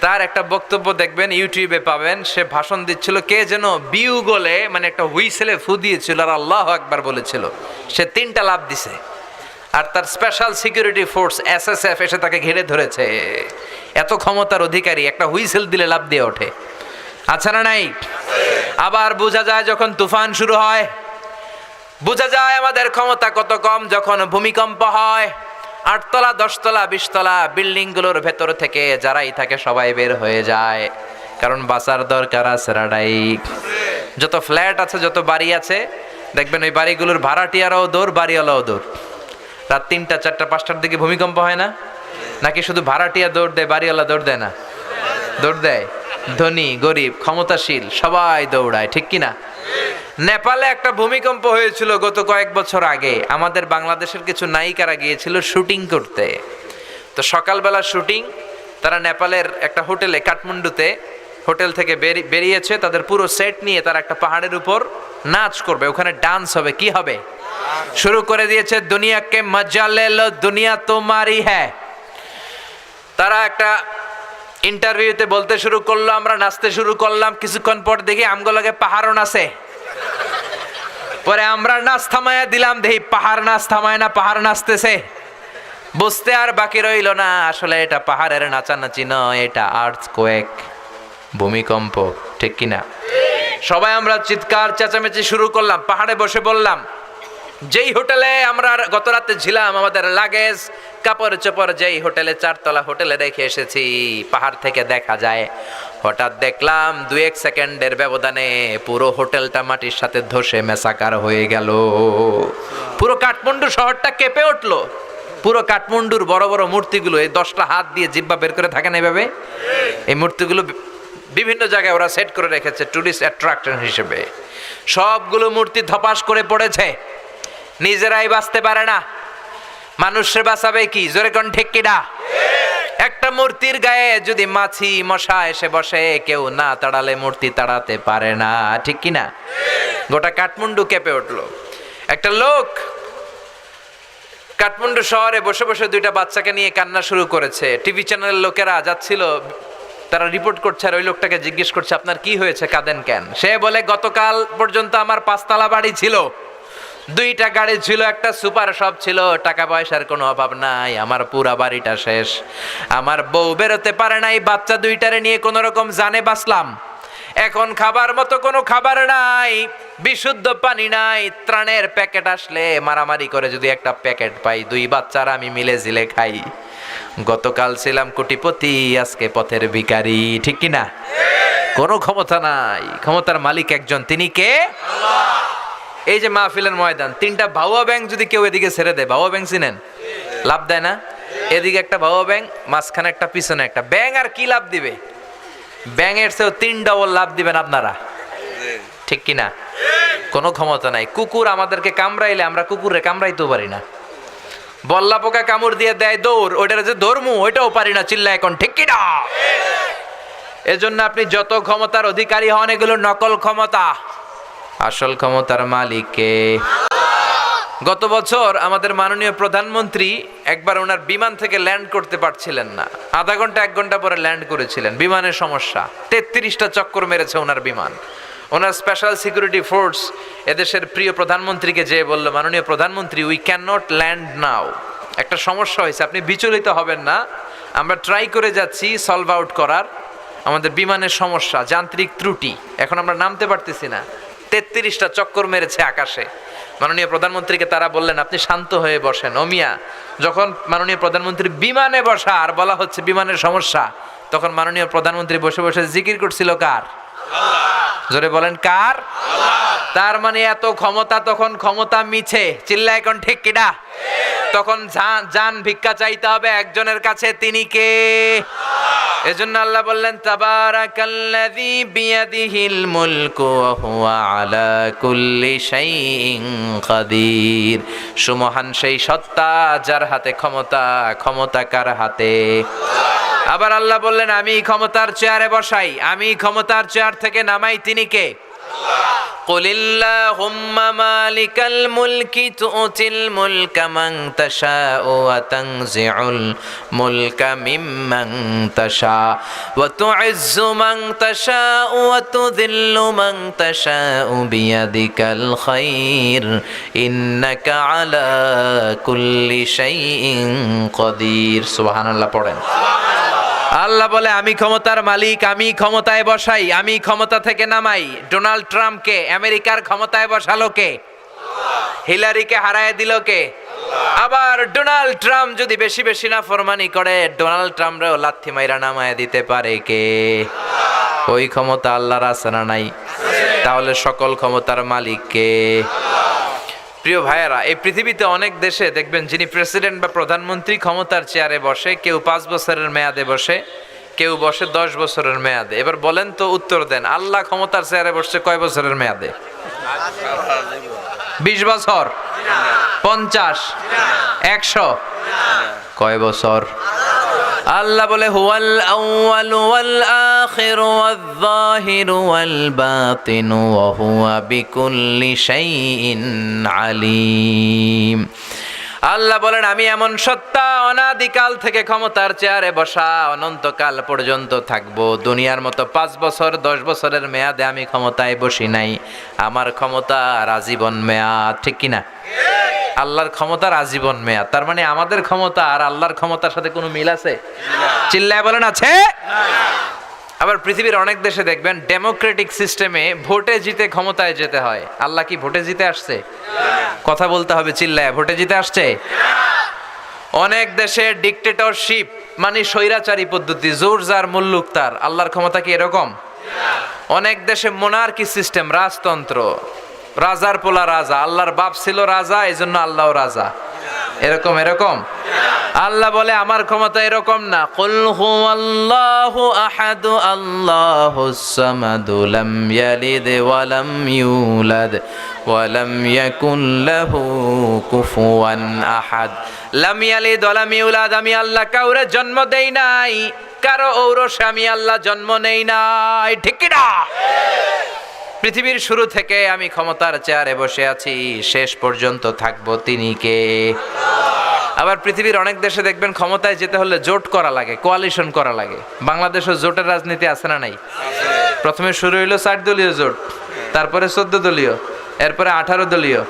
তার একটা বক্তব্য দেখবেন, ইউটিউবে পাবেন। সে ভাষণ দিচ্ছিল, কে যেন বিউগলে মানে একটা হুইসেলে ফু দিয়েছিল আর আল্লাহু আকবার বলেছিল। সে 3টা লাভ দিছে, আর তার স্পেশাল সিকিউরিটি ফোর্স এসএসএফ এসে তাকে ঘিরে ধরেছে। এত ক্ষমতার অধিকারী, একটা হুইসেল দিলে লাভ দিয়ে ওঠে, আচ্ছা না নাই? আবার বোঝা যায় যখন তুফান শুরু হয়, বোঝা যায় আমাদের ক্ষমতা কত কম যখন ভূমিকম্প হয়। 8 তলা 10 তলা 20 তলা বিল্ডিং গুলোর ভেতর থেকে যারাই থাকে সবাই বের হয়ে যায়, কারণ বাঁচার দরকার আছে রাডাই। যত ফ্ল্যাট আছে, যত বাড়ি আছে, দেখবেন ওই বাড়িগুলোর ভাড়াটিয়ারাও দৌড়, বাড়িওয়ালাও দৌড়। রাত 3টা 4টা 5টার দিকে ভূমিকম্প হয় না? নাকি শুধু ভাড়াটিয়া দৌড় দেয়, বাড়িওয়ালা দৌড় দেয় না? দৌড় দেয়। ধনী গরিব ক্ষমতাশীল সবাই দৌড়ায়, ঠিক কিনা? নেপালে একটা ভূমিকম্প হয়েছিল গত কয়েক বছর আগে। আমাদের বাংলাদেশের কিছু নায়িকারা গিয়েছিল শুটিং করতে। তো সকালবেলা শুটিং, তারা নেপালের একটা হোটেলে কাঠমান্ডুতে হোটেল থেকে বেরিয়েছে তাদের পুরো সেট নিয়ে। তারা একটা পাহাড়ের উপর নাচ করবে, ওখানে ডান্স হবে। কি হবে? শুরু করে দিয়েছে দুনিয়াকে মজা লে লো দুনিয়া তোমারই হ্যায়। তারা একটা ইন্টারভিউতে বলতে শুরু করলো, আমরা নাচতে শুরু করলাম। কিছুক্ষণ পর দেখি আমগুলোকে পাহাড়ও নাচে। পরে আমরা নাচ থামায়া দিলাম, দেখি পাহাড় নাচ থামায় না, পাহাড় নাচতেছে। বুঝতে আর বাকি রইল না, আসলে এটা পাহাড়ের নাচানাচি নয়, এটা আর্থকোয়েক, ভূমিকম্প, ঠিক কিনা? সবাই আমরা চিৎকার চেঁচামেচি শুরু করলাম। পাহাড়ে বসে বললাম, যেই হোটেলে আমরা গত রাতে ছিলাম, আমাদের লাগেজ কাপড় চোপড় যেই হোটেলে, 4 তলা হোটেলে রেখে এসেছি, পাহাড় থেকে দেখা যায়। হঠাৎ দেখলাম 2-1 সেকেন্ডের ব্যবধানে পুরো হোটেলটা মাটির সাথে ধসে মেসাকার হয়ে গেল। পুরো কাঠমান্ডু শহরটা কেঁপে উঠলো। পুরো কাঠমান্ডুর বড় বড় মূর্তিগুলো, এই 10টা হাত দিয়ে জিহ্বা বের করে থাকেন এইভাবে, এই মূর্তিগুলো বিভিন্ন জায়গায় ওরা সেট করে রেখেছে টুরিস্ট অ্যাট্রাকশন হিসেবে। সবগুলো মূর্তি ধপাস করে পড়েছে, নিজেরাই বাঁচতে পারে না, মানুষের বাঁচাবে কি? জোরে কোন ঠিক কিনা? একটা মূর্তির গায়ে যদি মাছি মশা এসে বসে, কেউ না তাড়ালে মূর্তি তাড়াতে পারে না, ঠিক কিনা? গোটা কাঠমান্ডু কেঁপে উঠলো। একটা লোক কাঠমান্ডু শহরে বসে বসে 2টা বাচ্চাকে নিয়ে কান্না শুরু করেছে। টিভি চ্যানেলের লোকেরা যাচ্ছিল, তারা রিপোর্ট করছে, আর ওই লোকটাকে জিজ্ঞেস করছে, আপনার কি হয়েছে, কাঁদেন কেন? সে বলে, গতকাল পর্যন্ত আমার 5 তলা বাড়ি ছিল, 2টা গাড়ি ছিল, একটা সুপার শপ ছিল, টাকা পয়সার কোনো অভাব নাই, আমার পুরা বাড়িটা শেষ। আমার বউ বেরোতে পারে নাই, বাচ্চা 2টারে নিয়ে কোনো রকম জানে বাঁচলাম। এখন খাবার মতো কোনো খাবার নাই, বিশুদ্ধ পানি নাই, ত্রাণের প্যাকেট আসলে মারামারি করে যদি একটা প্যাকেট পাই, 2 বাচ্চারা আমি মিলে জিলে খাই। গতকাল ছিলাম কোটিপতি, আজকে পথের ভিখারি, ঠিক কিনা? কোনো ক্ষমতা নাই, ক্ষমতার মালিক একজন, তিনি কে? আল্লাহ। এই যে মাহফিলের ময়দান, 3টা ভাউয়া ব্যাংক যদি কেউ এদিকে ছেড়ে দেয়, ভাউয়া ব্যাংক চিনেন? লাভ দেয় না? এদিকে একটা ভাউয়া ব্যাংক, মাঝখানে একটা, পিছনে একটা ব্যাংক, আর কি লাভ দিবে? ব্যাংকের চেয়েও 3 ডবল লাভ দিবেন আপনারা, ঠিক কিনা? কোনো ক্ষমতা নাই। কুকুর আমাদেরকে কামড়াইলে আমরা কুকুরে কামড়াইতেও পারি না। বল্লা পোকা কামড় দিয়ে দেয় দৌড়, ওইটার যে ধর্মু ওইটাও পারি না, চিল্লা এখন, ঠিক কিনা? এজন্য আপনি যত ক্ষমতার অধিকারী হন, এগুলো নকল ক্ষমতা, আসল ক্ষমতার মালিক কে? গত বছর আমাদের মাননীয় প্রধানমন্ত্রী একবার ওনার বিমান থেকে ল্যান্ড করতে পারছিলেন না, আধা ঘন্টা 1 ঘন্টা পরে ল্যান্ড করেছিলেন। বিমানের সমস্যা, 33টা চক্কর মেরেছে ওনার বিমান। ওনার স্পেশাল সিকিউরিটি ফোর্স এদেশের প্রিয় প্রধানমন্ত্রীকে যেয়ে বলল, মাননীয় প্রধানমন্ত্রী, উই ক্যান নট ল্যান্ড নাও, একটা সমস্যা হয়েছে, আপনি বিচলিত হবেন না, আমরা ট্রাই করে যাচ্ছি সলভ আউট করার, আমাদের বিমানের সমস্যা, যান্ত্রিক ত্রুটি, এখন আমরা নামতে পারতেছি না। 33টা চক্কর মেরেছে আকাশে। মাননীয় প্রধানমন্ত্রীকে তারা বললেন, আপনি শান্ত হয়ে বসেন। ও মিয়া, যখন মাননীয় প্রধানমন্ত্রী বিমানে বসা আর বলা হচ্ছে বিমানের সমস্যা, তখন মাননীয় প্রধানমন্ত্রী বসে বসে জিকির করছিল কার? আল্লাহ। জোরে বলেন, কার? আল্লাহ। তার মানে এত ক্ষমতা, তখন ক্ষমতা মিছে, চিল্লা এখন, ঠিক কিনা? তখন জান ভিক্ষা চাইতে হবে একজনের কাছে, তিনি কে? এজন্য আল্লাহ বললেন, তাবারাকাল্লাযী বিয়াদিহিল মুলকু ওয়া হুয়া আলা কুল্লি শাইইন কাদির। সুমহান সেই সত্তা যার হাতে ক্ষমতা, ক্ষমতা কার হাতে? আবার আল্লাহ বললেন, আমি ক্ষমতার চেয়ারে বসাই, আমি ক্ষমতার চেয়ার থেকে নামাই, তিনি কে? قل اللهم مالك الملك تؤتي الملك من تشاء وتنزع الملك ممن تشاء وتعز من تشاء وتذل من تشاء بيدك الخير إنك على كل شيء قدير سبحان الله পড়েন। আল্লাহ বলে, আমি ক্ষমতার মালিক, আমি ক্ষমতায় বসাই, আমি ক্ষমতা থেকে নামাই। ডোনাল্ড ট্রাম্পকে আমেরিকার ক্ষমতায় বসালো কে? হিলারিকে হারায় দিল কে? আবার ডোনাল্ড ট্রাম্প যদি বেশি বেশি না ফরমানি করে, ডোনাল্ড ট্রাম্পরেও লাথি মাইরা নামায় দিতে পারে কে? ওই ক্ষমতা আল্লাহর আছে না নাই? তাহলে সকল ক্ষমতার মালিক কে? প্রিয় ভাইয়েরা, এই পৃথিবীতে অনেক দেশে দেখবেন যিনি প্রেসিডেন্ট বা প্রধানমন্ত্রী ক্ষমতার চেয়ারে বসে, কেউ 5 বছরের মেয়াদে বসে, কেউ বসে 10 বছরের মেয়াদে। এবার বলেন তো, উত্তর দেন, আল্লাহ ক্ষমতার চেয়ারে বসছে কয় বছরের মেয়াদে? 20 বছর, 50, 100, কয় বছর? আল্লাহ বলে হুয়াল আউয়ালু ওয়াল আখিরু ওয়াল যাহিরু ওয়াল বাতিনু ওয়া হুয়া বিকুল্লি শাইইন আলিম। আল্লাহ বলেন, আমি এমন সত্তা, অনাদিকাল থেকে ক্ষমতার চেয়ারে বসা, অনন্তকাল পর্যন্ত থাকবো। দুনিয়ার মতো 5 বছর 10 বছরের মেয়াদে আমি ক্ষমতায় বসি নাই। আমার ক্ষমতা আজীবন মেয়াদ, ঠিক কিনা? আল্লাহর ক্ষমতার আজীবন মেয়াদ। তার মানে আমাদের ক্ষমতা আর আল্লাহর ক্ষমতার সাথে কোনো মিল আছে? চিল্লায় বলেন আছে। আবার পৃথিবীর অনেক দেশে দেখবেন ডেমোক্রেটিক সিস্টেমে ভোটে জিতে ক্ষমতায় যেতে হয়। আল্লাহ কি ভোটে জিতে আসছে? কথা বলতে হবে চিল্লায়, ভোটে জিতে আসছে? অনেক দেশে ডিক্টেটরশিপ মানে স্বৈরাচারী পদ্ধতি, জোর যার মুল্লুক তার। আল্লাহর ক্ষমতা কি এরকম? অনেক দেশে মোনার্কি সিস্টেম, রাজতন্ত্র, রাজার পোলা রাজা, আল্লাহর বাপ ছিল রাজা, এই জন্য আল্লাহও রাজা। এরকম আল্লাহ বলে আমার ক্ষমতা এরকম না। কুল হুয়াল্লাহু আহাদু আল্লাহুস সামাদু লাম ইয়ালিদ ওয়া লাম ইউলাদ ওয়া লাম ইয়াকুল লাহু কুফুয়ান আহাদ। লাম ইয়ালিদ ওয়া লাম ইউলাদ, আমি আল্লাহ কাউরে জন্ম দেই নাই, কারো ঔরসে আমি আল্লাহ জন্ম নেই নাই, ঠিক কি না? পৃথিবীর শুরু থেকে আমি ক্ষমতার চেয়ারে বসে আছি, শেষ পর্যন্ত থাকবো। তিনি কে? আবার পৃথিবীর অনেক দেশে দেখবেন ক্ষমতায় যেতে হলে জোট করা লাগে, কোয়ালিশন করা লাগে। বাংলাদেশে জোটের রাজনীতি আছে না নাই? প্রথমে শুরু হইলো 60 দলীয় জোট, তারপরে 14 দলীয়, এরপরে 18 দলীয়,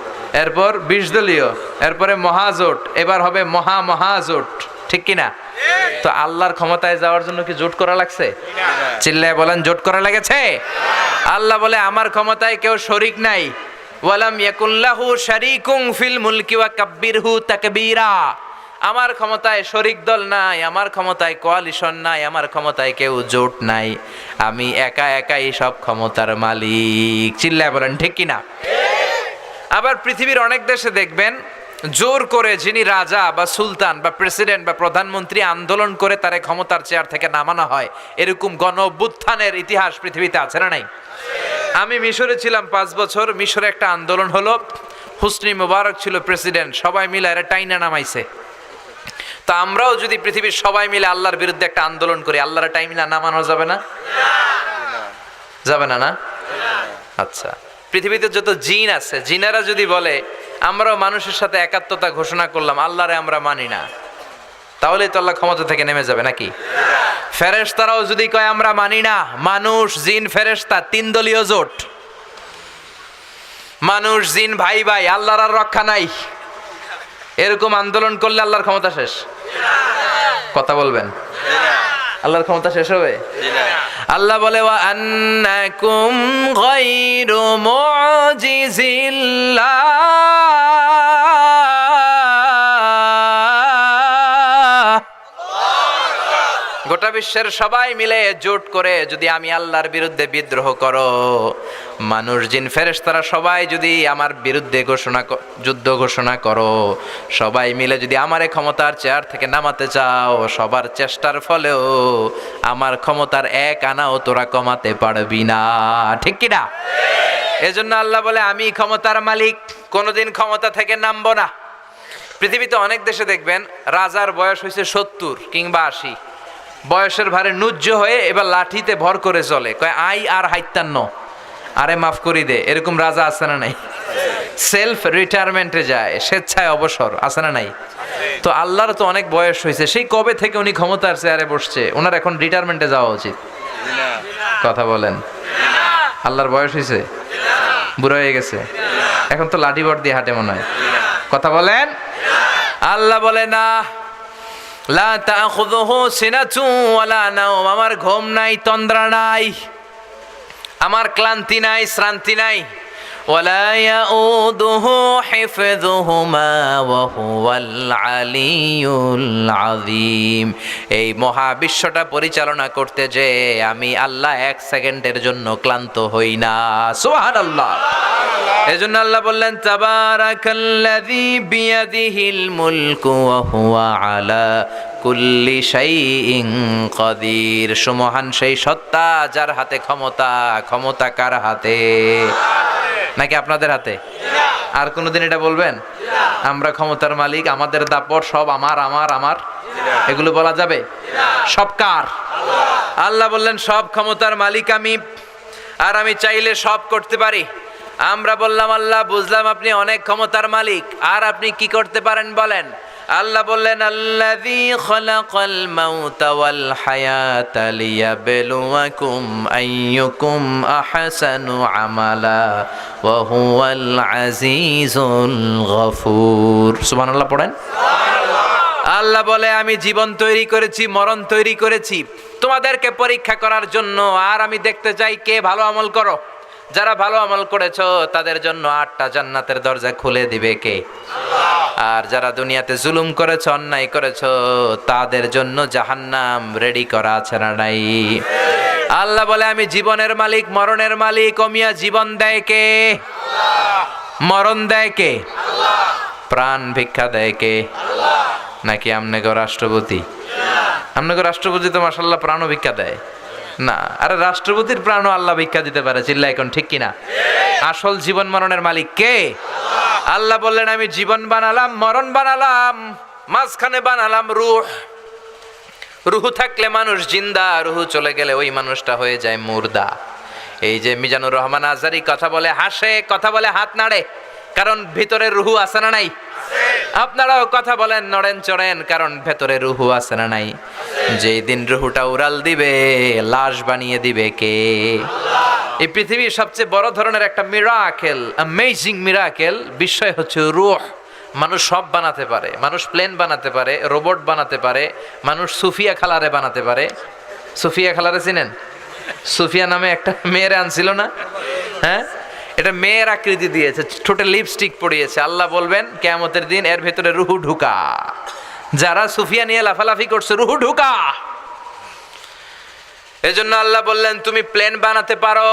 এরপর 20 দলীয়, এরপরে মহাজোট, এবার হবে মহাজোট, ঠিক কিনা? তো আল্লাহর ক্ষমতায় যাওয়ার জন্য কি জোট করা লাগছে? চিল্লায় বলেন, জোট করা লেগেছে? আল্লাহ বলে আমার ক্ষমতায় কেউ শরীক নাই। ওয়ালাম ইয়াকুল্লাহু শারীকুন ফিল মুলকি ওয়া কাব্বিরহু তাকবীরা। আমার ক্ষমতায় শরীক দল নাই, আমার ক্ষমতায় কোয়ালিশন নাই, আমার ক্ষমতায় কেউ জোট নাই। আমি একাই সব ক্ষমতার মালিক। চিল্লায় বলেন ঠিক কিনা? আবার পৃথিবীর অনেক দেশে দেখবেন জোর করে যিনি রাজা বা সুলতান বা প্রেসিডেন্ট বা প্রধানমন্ত্রী আন্দোলন করে তারে ক্ষমতার চেয়ার থেকে নামানো হয়। এরকম গণ অভ্যুত্থানের ইতিহাস পৃথিবীতে আছে না নাই? আমি মিশরে ছিলাম 5 বছর। মিশরে একটা আন্দোলন হলো, হুসনি মুবারক ছিল প্রেসিডেন্ট, সবাই মিলে এরা টাইনা নামাইছে। তা আমরাও যদি পৃথিবীর সবাই মিলে আল্লাহর বিরুদ্ধে একটা আন্দোলন করি, আল্লাহর টাইনা নামানো যাবে না? যাবে না? না, আচ্ছা। পৃথিবীতে যত জিন আছে, জিনেরা যদি বলে আমরাও মানুষের সাথে একাত্মতা ঘোষণা করলাম, আল্লাহরে আমরা মানি না, তাহলে তো আল্লাহ ক্ষমতা থেকে নেমে যাবে নাকি? ফেরেশতারাও যদি কয় আমরা মানি না, মানুষ জিন ফেরেশতা 3 দলীয় জোট, মানুষ জিন ভাই ভাই, আল্লাহর আর রক্ষা নাই, এরকম আন্দোলন করলে আল্লাহর ক্ষমতা শেষ? কথা বলবেন, আল্লাহর ক্ষমতা শেষ হবে? আল্লাহ বলে ওয়া আন্নাকুম গায়রু মুজিজিল্লাহ। গোটা বিশ্বের সবাই মিলে জোট করে যদি আমি আল্লাহর বিরুদ্ধে বিদ্রোহ করো, মানুষ জিন ফেরেশতারা সবাই যদি আমার বিরুদ্ধে যুদ্ধ ঘোষণা করো, সবাই মিলে যদি আমারে ক্ষমতার চেয়ার থেকে নামাতে চাও, সবার চেষ্টার ফলেও আমার ক্ষমতার 1 আনাও তোরা কমাতে পারবি না, ঠিক কিনা? এজন্য আল্লাহ বলে আমি ক্ষমতার মালিক, কোনোদিন ক্ষমতা থেকে নামবো না। পৃথিবীতে অনেক দেশে দেখবেন রাজার বয়স হয়েছে 70 কিংবা 80, বয়সের ভারে নুজ্জ হয়ে এবার লাঠিতে ভর করে চলে, কয় আই আর হাইতান্ন, আরে মাফ করি দে। এরকম রাজা আছে না নাই? সেলফ রিটায়ারমেন্টে যায়, স্বেচ্ছায় অবসর, আছে না নাই? তো আল্লাহর তো অনেক বয়স হয়েছে, সেই কবে থেকে উনি ক্ষমতার চেয়ারে বসছে, ওনার এখন রিটায়ারমেন্টে যাওয়া উচিত। কথা বলেন, আল্লাহর বয়স হয়েছে? বুড়ো হয়ে গেছে, এখন তো লাঠি বট দিয়ে হাঁটে মনে হয়। কথা বলেন। আল্লাহ বলে না, লা তাখুযুহু সিনাতুন ওয়ালা নাওম, আমার ঘুম নাই, তন্দ্রা নাই, আমার ক্লান্তি নাই, শ্রান্তি নাই। ولا يؤوده حفظهما وهو العلي العظيم। এই মহাবিশ্বটা পরিচালনা করতে যে আমি আল্লাহ এক সেকেন্ডের জন্য ক্লান্ত হই না। সুবহানাল্লাহ। এজন্য আল্লাহ বললেন তাবারাকাল্লাযী বিয়াদিহিল মুলকু ওয়া হুয়া আলা কুল্লি শাইইন কাদির। সুমহান সেই সত্তা যার হাতে ক্ষমতা। ক্ষমতা কার হাতে? নাকি আপনাদের হাতে? আর কোনোদিন এটা বলবেন আমরা ক্ষমতার মালিক, আমাদের দাপট সব আমার আমার আমার, এগুলো বলা যাবে? সব কার? আল্লাহ বললেন সব ক্ষমতার মালিক আমি, আর আমি চাইলে সব করতে পারি। আমরা বললাম আল্লাহ বুঝলাম আপনি অনেক ক্ষমতার মালিক, আর আপনি কি করতে পারেন বলেন? আল্লাহ বললেন আল্লাযী খালাকাল মাউতা ওয়াল হায়াতা লিয়াবলুয়াকুম আইয়ুকুম আহসানু আমালা ওয়া হুয়াল আজিজুল গফুর। সুবহানাল্লাহ পড়েন। আল্লাহ বলে আমি জীবন তৈরি করেছি, মরণ তৈরি করেছি তোমাদেরকে পরীক্ষা করার জন্য, আর আমি দেখতে চাই কে ভালো আমল করো। যারা ভালো আমল করেছো তাদের জন্য 8টা জান্নাতের দরজা খুলে দিবে কে? আর যারা দুনিয়াতে জুলুম করেছো, অন্যায় করেছো, তাদের জন্য জাহান্নাম রেডি করা আছে না নাই? আল্লাহ বলে আমি জীবনের মালিক, মরণের মালিক। ও মিয়া জীবন দেয় কে? মরণ দেয় কে? প্রাণ ভিক্ষা দেয় কে? নাকি আমনেগো রাষ্ট্রপতি? আমনেগো রাষ্ট্রপতি তো মাশাআল্লাহ প্রাণও ভিক্ষা দেয় না। আরে রাষ্ট্রপতির প্রাণও আল্লাহ ভিক্ষা দিতে পারে, চিল্লা এখন ঠিক কিনা? আসল জীবন মরণের মালিক কে? আল্লাহ বললেন আমি জীবন বানালাম, মরণ বানালাম, মাঝখানে বানালাম রূহ। রূহ থাকলে মানুষ জিন্দা, রূহ চলে গেলে ওই মানুষটা হয়ে যায় মুর্দা। এই যে মিজানুর রহমান আজহারী কথা বলে হাসে, কথা বলে হাত নাড়ে, কারণ ভিতরে রূহ আছে না নাই? আপনারাও কথা বলেন নড়েন চড়েন, কারণ ভেতরে রূহ আছে না নাই? যেই দিন রূহটা উড়াল দিবে, লাশ বানিয়ে দিবে কে? এই পৃথিবীর সবচেয়ে বড় ধরনের একটা মিরাকেল, অ্যামেজিং মিরাকেল বিষয় হচ্ছে রূহ। মানুষ সব বানাতে পারে, মানুষ প্লেন বানাতে পারে, রোবট বানাতে পারে, মানুষ সুফিয়া খালারে বানাতে পারে। সুফিয়া খালারে চিনেন? সুফিয়া নামে একটা মেয়ের আনছিল না? হ্যাঁ, এটা মেয়ের আকৃতি দিয়েছে, ঠোঁটে লিপস্টিক পরিয়েছে। আল্লাহ বলবেন কিয়ামতের দিন এর ভেতরে রূহ ঢুকা। যারা সুফিয়া নিয়ে লাফালাফি করছে রূহ ঢুকা। এজন্য আল্লাহ বললেন তুমি প্লেন বানাতে পারো,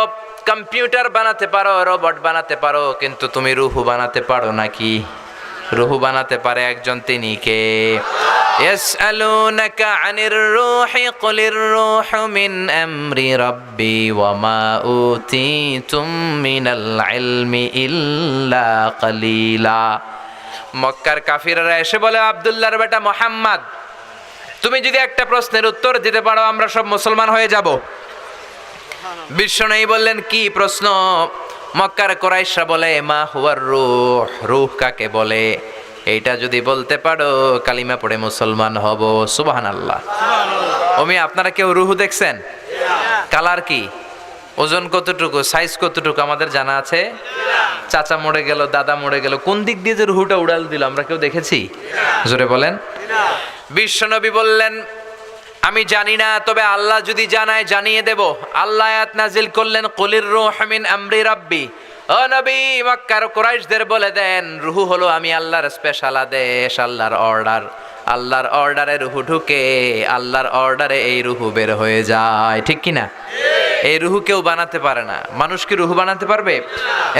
কম্পিউটার বানাতে পারো, রোবট বানাতে পারো, কিন্তু তুমি রূহ বানাতে পারো নাকি? রূহ বানাতে পারে একজন, তিনি কে? ইয়াসআলুনাকা আনির রূহি কুলির রূহু মিন আমরি রাব্বি ওয়া মা উতিতুম মিনাল ইলমি ইল্লা কালিলা। মক্কার কাফিররা এসে বলে আব্দুল্লাহর বেটা মুহাম্মদ, তুমি যদি একটা প্রশ্নের উত্তর দিতে পারো আমরা সব মুসলমান হয়ে যাব। বিশ্বনবী বললেন কি প্রশ্ন? মক্কার কুরাইশরা বলে মা হুয়ার রূহ, রূহ কাকে বলে? এইটা যদি বলতে পারো কালিমা পড়ে মুসলমান হব। সুবহানাল্লাহ। ওমি আপনারা কেউ রূহ দেখছেন? কালার কি, ওজন কতটুকু, সাইজ কতটুকু আমাদের জানা আছে? চাচা মরে গেল, দাদা মরে গেল, কোন দিক দিয়ে যে রূহটা উড়াল দিল আমরা কেউ দেখেছি? জোরে বলেন। বিশ্বনবী বললেন আমি জানি না, তবে আল্লাহ যদি জানায় জানিয়ে দেব। আল্লাহ আয়াত নাজিল করলেন কুলির রূহ মিন আমরি রাব্বি। ও নবী মক্কার কুরাইশদের বলে দেন রূহ হলো আমি আল্লাহর স্পেশাল আদেশ, আল্লাহর অর্ডার। আল্লাহর অর্ডারে রূহ ঢুকে, আল্লাহর অর্ডারে এই রূহ বের হয়ে যায়, ঠিক কি না? এই রূহ কেউ বানাতে পারে না। মানুষ কি রূহ বানাতে পারবে?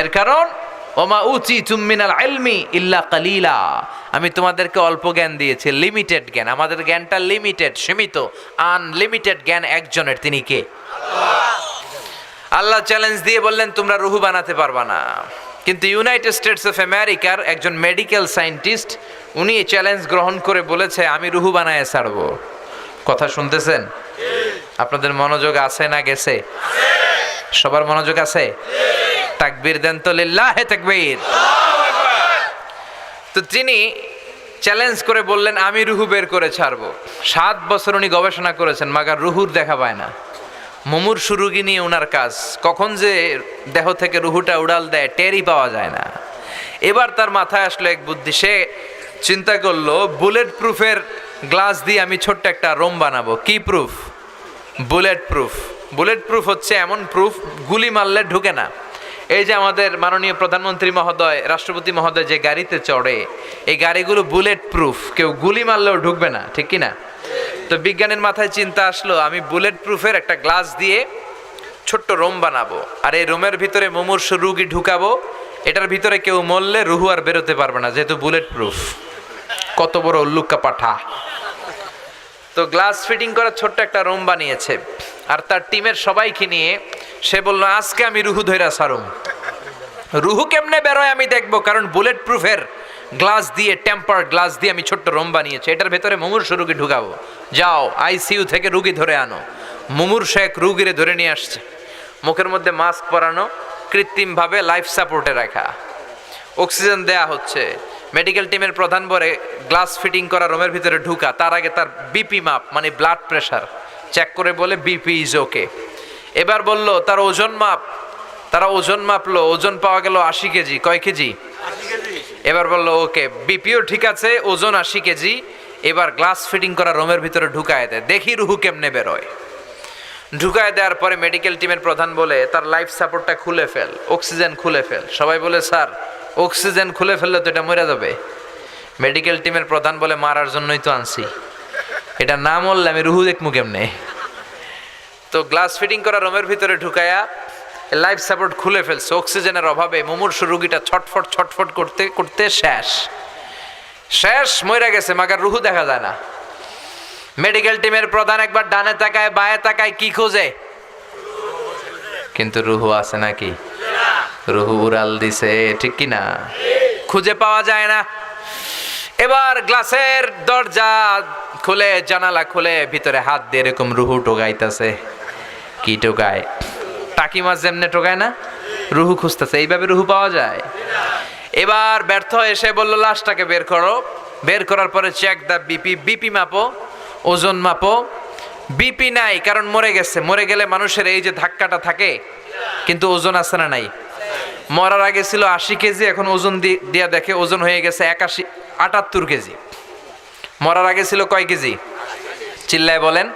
এর কারণ ওমা উতিতুম মিনাল ইলমি ইল্লা কালিলা, আমি তোমাদেরকে অল্প জ্ঞান দিয়েছি, লিমিটেড জ্ঞান। আমাদের জ্ঞানটা লিমিটেড, সীমিত। আনলিমিটেড জ্ঞান একজনের, তিনি কে? আল্লাহ চ্যালেঞ্জ দিয়ে বললেন তোমরা রূহ বানাতে পারবা না। কিন্তু ইউনাইটেড স্টেটস অফ আমেরিকার একজন মেডিকেল সায়েন্টিস্ট উনি চ্যালেঞ্জ গ্রহণ করে বলেছে আমি রূহ বানায় ছাড়বো। কথা শুনতেছেন? আপনাদের মনোযোগ আছে না গেছে? সবার মনোযোগ আছে? তাকবীর দেন তো, লিল্লাহে তাকবীর। তো তিনি চ্যালেঞ্জ করে বললেন আমি রূহ বের করে ছাড়বো। 7 বছর উনি গবেষণা করেছেন, মাগার রূহুর দেখা পায় না। মুমূর্ষু রোগী নিয়ে ওনার কাজ, কখন যে দেহ থেকে রূহটা উড়াল দেয় টেরই পাওয়া যায় না। এবার তার মাথায় আসলো এক বুদ্ধি, সে চিন্তা করলো বুলেট প্রুফের গ্লাস দিয়ে আমি ছোট্ট একটা রোম বানাবো। কি proof? Bullet proof. Bullet proof হচ্ছে এমন প্রুফ গুলি মারলে ঢুকে না, এই যে আমাদের মাননীয় প্রধানমন্ত্রী মহোদয়, রাষ্ট্রপতি মহোদয় যে গাড়িতে চড়ে, এই গাড়িগুলো বুলেট প্রুফ, কেউ গুলি মারলেও ঢুকবে না, ঠিক কি না? তো বিজ্ঞানীর মাথায় চিন্তা আসলো, আমি বুলেট প্রুফের একটা গ্লাস দিয়ে ছোট্ট রোম বানাবো, আর এই রোমের ভিতরে মুমূর্ষু রুগী ঢুকাবো, এটার ভিতরে কেউ মরলে রুহু আর বেরোতে পারবে না, যেহেতু বুলেট প্রুফ। কত বড় উল্লুক্কা পাঠা! তো গ্লাস ফিটিং করা ছোট্ট একটা রুম বানিয়েছে, আর তার টিমের সবাইকে নিয়ে সে বলল, আজকে আমি রুহু ধইরা সারুম। রুহু কেমনে বেরোয় আমি দেখবো, কারণ বুলেট প্রুফের গ্লাস দিয়ে, টেম্পার্ড গ্লাস দিয়ে আমি ছোট্ট রুম বানিয়েছি, এটার ভেতরে মুমূর্ষু রুগী ঢুকাবো। যাও আইসিইউ থেকে রুগী ধরে আনো। মুমূর্ষু এক রুগীরে ধরে নিয়ে আসছে, মুখের মধ্যে মাস্ক পরানো, কৃত্রিমভাবে লাইফ সাপোর্টে রাখা, অক্সিজেন দেয়া হচ্ছে। মেডিকেল টিমের প্রধান বলে গ্লাস ফিটিং করা রুমের ভিতরে ঢুকা, তার আগে তার বিপি মাপ, মানে ব্লাড প্রেশার চেক করে বলে বিপি ইজ ওকে। এবার বলল তার ওজন মাপ, তারা ওজন মাপলো, ওজন পাওয়া গেল 80 কেজি। কয় কেজি? এবার বলল ওকে, বিপিও ঠিক আছে, ওজন 80 কেজি। এবার গ্লাস ফিটিং করা রুমের ভিতরে ঢুকায় দেয়, দেখি রুহু কেমনে বেরোয়। ঢুকায় দেওয়ার পরে মেডিকেল টিমের প্রধান বলে তার লাইফ সাপোর্টটা খুলে ফেল, অক্সিজেন খুলে ফেল। সবাই বলে স্যার অক্সিজেন খুলে ফেললে তো এটা মরে যাবে। মেডিকেল টিমের প্রধান বলে মারার জন্যই তো আনছি, এটা না মরলে আমি রুহু দেখমু কেমনে। তো গ্লাস ফিটিং করা রুমের ভিতরে ঢুকায়া লাইফ সাপোর্ট খুলে ফেলছে, অক্সিজেনের অভাবে মুমূর্ষু রুগীটা ছটফট ছটফট করতে করতে শেষ মরে গেছে, মাগার রুহু দেখা যায় না। মেডিকেল টিমের প্রধান একবার ডানে তাকায় বায়ে তাকায়, কি খোঁজে? কিন্তু রুহু আছে নাকি? রুহু উড়াল দিছে, ঠিক কি না? খুঁজে পাওয়া যায় না। এবার গ্লাসের দরজা খুলে, জানালা খুলে, ভিতরে হাত দিয়ে এরকম রুহু টোকাইতেছে। কি টোকায়? টাকি মাছ যেমনে টোকায় না, রুহু খুঁজতেছে। এইভাবে রুহু পাওয়া যায়? এবার ব্যর্থ এসে বলল লাশটাকে বের করো। বের করার পরে চেক দা বিপি, বিপি মাপো, ওজন মাপো। বিপি নাই, কারণ মরে গেছে। মরে গেলে মানুষের এই যে ধাক্কাটা থাকে, কিন্তু ওজন আছে না নাই? মরার আগে ছিল 80 কেজি, এখন ওজন দিয়া দেখে ওজন হয়ে গেছে 78 কেজি। মরার আগে ছিল কয় কেজি? চিল্লায় বলেন।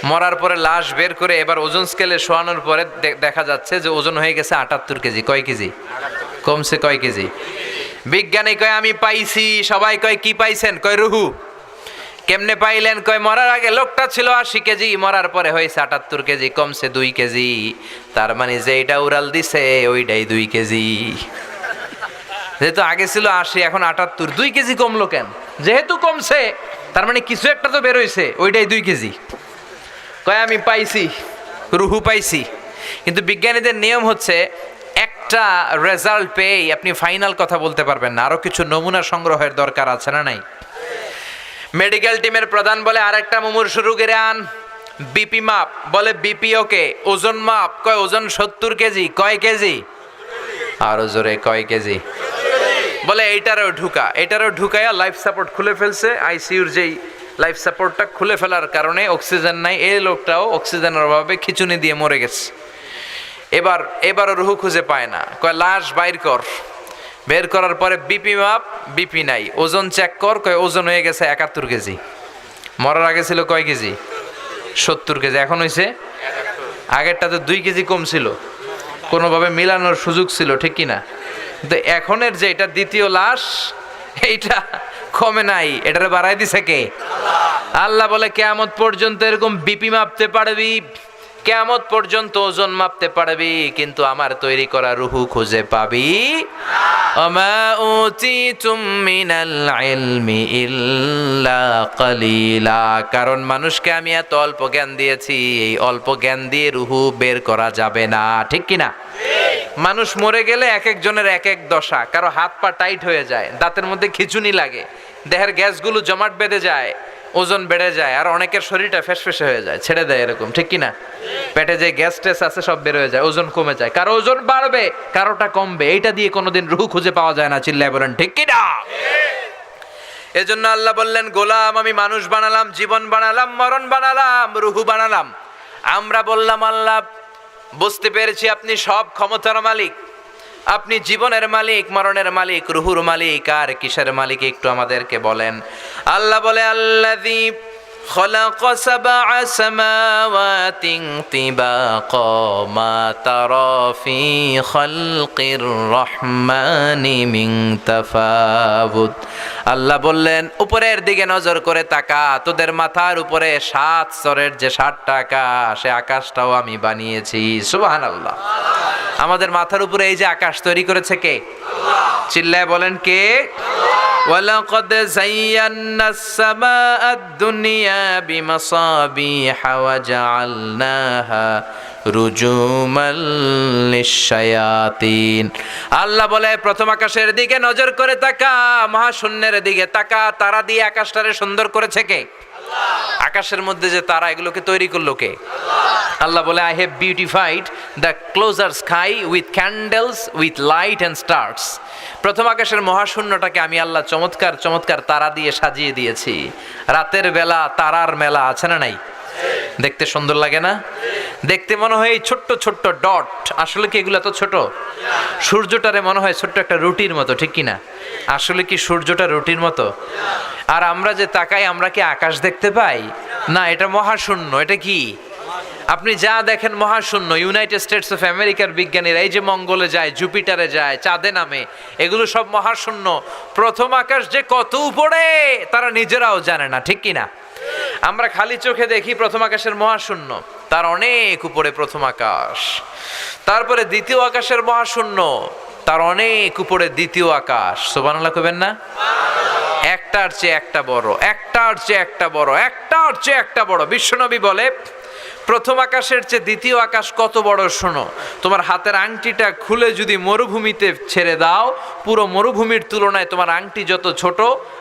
মরার পরে লাশ বের করে এবার ওজন স্কেলে শোয়ানোর পরে দেখা যাচ্ছে যে ওজন হয়ে গেছে 78 কেজি। কয় কেজি কমছে? কয় কেজি? বিজ্ঞানী কয় আমি পাইছি। সবাই কয় কি পাইছেন? কয় রুহু। কেমনে পাইলেন? কয় মরার আগে লোকটা ছিল 80 কেজি, মরার পরে হয়েছে 78 কেজি, কমছে 2 কেজি। তার মানে যেটা উড়াল দিছে ওইটাই 2 কেজি। যেহেতু আগে ছিল 80, এখন 78, 2 কেজি কমলো কেন? যেহেতু কমছে তার মানে কিছু একটা তো বেরোইছে, ওইটাই 2 কেজি। কয় আমি পাইছি, রুহু পাইছি। কিন্তু বিজ্ঞানীদের নিয়ম হচ্ছে একটা রেজাল্ট পেয়ে আপনি ফাইনাল কথা বলতে পারবেন না, আরো কিছু নমুনা সংগ্রহের দরকার আছে না নাই? মেডিকেল টিমের প্রধান বলে আরেকটা মুমূর্ষু রোগীর আন। বিপি মাপ, বলে বিপি ওকে। ওজন মাপ, কয় ওজন 70 কেজি। কয় কেজি? আরো জোরে, কয় কেজি? বলে এইটারও ঢুকা। এটারও ঢুকায়া লাইফ সাপোর্ট খুলে ফেলছে। আইসিইউর যেই লাইফ সাপোর্টটা খুলে ফেলার কারণে অক্সিজেন নাই, এই লোকটাও অক্সিজেনের অভাবে খিচুনি দিয়ে মরে গেছে। এবারও রুহু খুঁজে পায় না। কয় লাশ বাইর কর। বের করার পরে বিপি মাপ, বিপি নাই। ওজন চেক কর, কয় ওজন হয়ে গেছে 71 কেজি। মরার আগে ছিল কয় কেজি? 70 কেজি। এখন হয়েছে, আগেরটাতে 2 কেজি কম ছিল, কোনোভাবে মিলানোর সুযোগ ছিল, ঠিক কিনা? কিন্তু এখনের যে এটা দ্বিতীয় লাশ, এইটা কমে নাই, এটারে বাড়াই দিছে কে? আল্লাহ বলে কিয়ামত পর্যন্ত এরকম বিপি মাপতে পারবি, কিয়ামত পর্যন্ত ওজন মাপতে পারবি, কিন্তু আমার তৈরি করা রুহু খুঁজে পাবি। ওমা উতিতুম মিনাল ইলমি ইল্লা কালিলা। কারণ মানুষকে আমি এত অল্প জ্ঞান দিয়েছি, এই অল্প জ্ঞান দিয়ে রুহু বের করা যাবে না, ঠিক কিনা? মানুষ মরে গেলে এক একজনের এক এক দশা। কারো হাত পা টাইট হয়ে যায়, দাঁতের মধ্যে খিচুনি লাগে, দেহের গ্যাসগুলো জমাট বেঁধে যায়, ওজন বেড়ে যায়, আর অনেকের শরীরটা ফেসফেসে হয়ে যায়, ছেড়ে দেয় এরকম, ঠিক কিনা? পেটে যে গ্যাস টেস আছে সব বের হয়ে যায়, ওজন কমে যায়। কারো ওজন বাড়বে, কারোটা কমবে। এইটা দিয়ে কোনোদিন রুহু খুঁজে পাওয়া যায় না। চিল্লায় বলেন ঠিক কিনা? এজন্য আল্লাহ বললেন, গোলাম আমি মানুষ বানালাম, জীবন বানালাম, মরণ বানালাম, রুহু বানালাম। আমরা বললাম আল্লাহ বুঝতে পেরেছি আপনি সব ক্ষমতার মালিক, আপনি জীবনের মালিক, মরণের মালিক, রুহুর মালিক, আর কিসের মালিক একটু আমাদেরকে বলেন। আল্লাহ বলে আল্লাযী خلق سبع سماوات طباقا ما ترى في خلق الرحمن من تفاوت আল্লাহ বললেন উপরের দিকে নজর করে তাকা, তোদের মাথার উপরে 7 স্তরের যে 7টা আকাশ, সে আকাশটাও আমি বানিয়েছি। সুবহানাল্লাহ। আমাদের মাথার উপরে এই যে আকাশ তৈরি করেছে কে? চিল্লায় বলেন কে? وَلَقَدْ زَيَّنَّا السَّمَاءَ الدُّنْيَا بِمَصَابِيحَ وَجَعَلْنَاهَا رُجُومًا لِلشَّيَاطِينِ আল্লাহ বলে প্রথম আকাশের দিকে নজর করে তাকা, মহাশূন্যের দিকে তাকা, তারা দিয়ে আকাশটারে সুন্দর করেছে কে? আকাশের মধ্যে যে তারা, এগুলোকে তৈরি করলো কে? আল্লাহ বলে I have beautified the closure sky with candles with light and stars. প্রথম আকাশের মহাশূন্যটাকে আমি আল্লাহ চমৎকার চমৎকার তারা দিয়ে সাজিয়ে দিয়েছি। রাতের বেলা তারার মেলা আছে না নাই? দেখতে সুন্দর লাগে না? দেখতে মনে হয় এই ছোট্ট ছোট্ট ডট, আসলে কি এগুলো তো ছোট? সূর্যটারে মনে হয় ছোট্ট একটা রুটির মতো, ঠিক কি না? আসলে কি সূর্যটা রুটির মতো? আর আমরা যে তাকাই, আমরা কি আকাশ দেখতে পাই? না, এটা মহাশূন্য। এটা কি? আপনি যা দেখেন মহাশূন্য। ইউনাইটেড স্টেটস অফ আমেরিকার বিজ্ঞানীরা এই যে মঙ্গলে যায়, জুপিটারে যায়, চাঁদে নামে, এগুলো সব মহাশূন্য। প্রথম আকাশ যে কত উপরে তারা নিজেরাও জানে না, ঠিক কি না? আমরা খালি চোখে দেখি প্রথম আকাশের মহাশূন্য, তার অনেক উপরে প্রথম আকাশ। তারপরে দ্বিতীয় আকাশের মহাশূন্য, তার অনেক উপরে দ্বিতীয় আকাশ। সুবহানাল্লাহ কইবেন না? একটার চেয়ে একটা বড়, একটার চেয়ে একটা বড়, একটার চেয়ে একটা বড়। বিশ্বনবী বলে প্রথম আকাশের চেয়ে দ্বিতীয় আকাশ কত বড় শোনো। তোমার হাতের আংটিটা খুলে যদি মরুভূমিতে ছেড়ে দাও, পুরো মরুভূমির তুলনায় তোমার আংটি যত ছোট,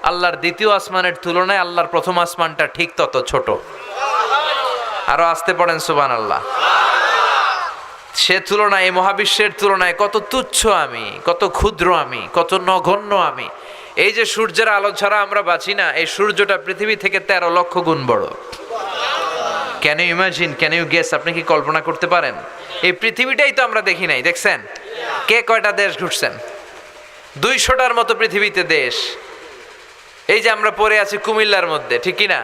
আল্লাহর দ্বিতীয় আসমানের তুলনায় আল্লাহর প্রথম আসমানটা ঠিক তত ছোট। আরো আসতে পড়েন সুবহানাল্লাহ। সে তুলনায়, এই মহাবিশ্বের তুলনায় কত তুচ্ছ আমি, কত ক্ষুদ্র আমি, কত নগণ্য আমি। এই যে সূর্যের আলো ছাড়া আমরা বাঁচি না, এই সূর্যটা পৃথিবী থেকে 13 লক্ষ গুণ বড়। Can you imagine, can you guess? আপনি কি কল্পনা করতে পারেন? এই পৃথিবীটাই তো আমরা দেখি নাই, দেখছেন? কে কয়টা দেশ ঘুরছেন? 200টার মতো পৃথিবীতে দেশ। এই যে আমরা পড়ে আছি কুমিল্লার মধ্যে, ঠিক কি না?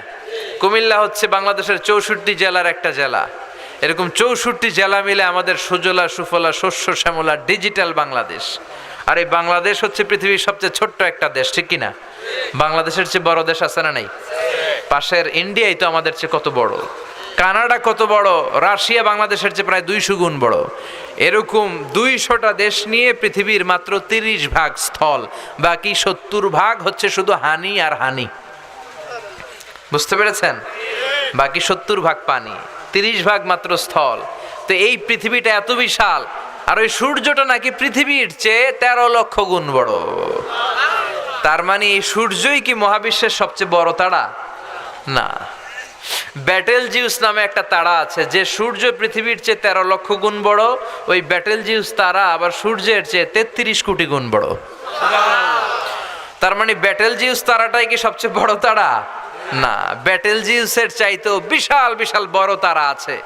কুমিল্লা হচ্ছে বাংলাদেশের 64 জেলার একটা জেলা। এরকম 64 জেলা মিলে আমাদের সুজলা সুফলা শস্য শ্যামলা ডিজিটাল বাংলাদেশ। আর এই বাংলাদেশ হচ্ছে পৃথিবীর সবচেয়ে ছোট্ট একটা দেশ, ঠিক কি না? বাংলাদেশের চেয়ে বড় দেশ আছে না নাই? পাশের ইন্ডিয়াই তো আমাদের চেয়ে কত বড়, কানাডা কত বড়, রাশিয়া বাংলাদেশের চেয়ে প্রায় 200 গুণ বড়। এরকম 200টা দেশ নিয়ে পৃথিবীর মাত্র 30 ভাগ স্থল, বাকি 70 ভাগ হচ্ছে শুধু হানি আর হানি। বুঝতে পেরেছেন? বাকি 70 ভাগ পানি, 30 ভাগ মাত্র স্থল। তো এই পৃথিবীটা এত বিশাল, আর ওই সূর্যটা নাকি পৃথিবীর চেয়ে 13 লক্ষ গুণ বড়। তার মানে এই সূর্যই কি মহাবিশ্বের সবচেয়ে বড় তারা? না। ব্যাটেলজিউস নামে একটা তারা আছে, যে সূর্য পৃথিবীর চেয়ে 13 লক্ষ গুণ বড়। ওই ব্যাটেলজিউস তারা আবার সূর্যের চেয়ে 33 কোটি গুণ বড়। তার মানে ব্যাটেলজিউস তারাটাই কি সবচেয়ে বড় তারা? না, ব্যাটেলজিউসের চাইতেও বিশাল বিশাল বড় তারা আছে।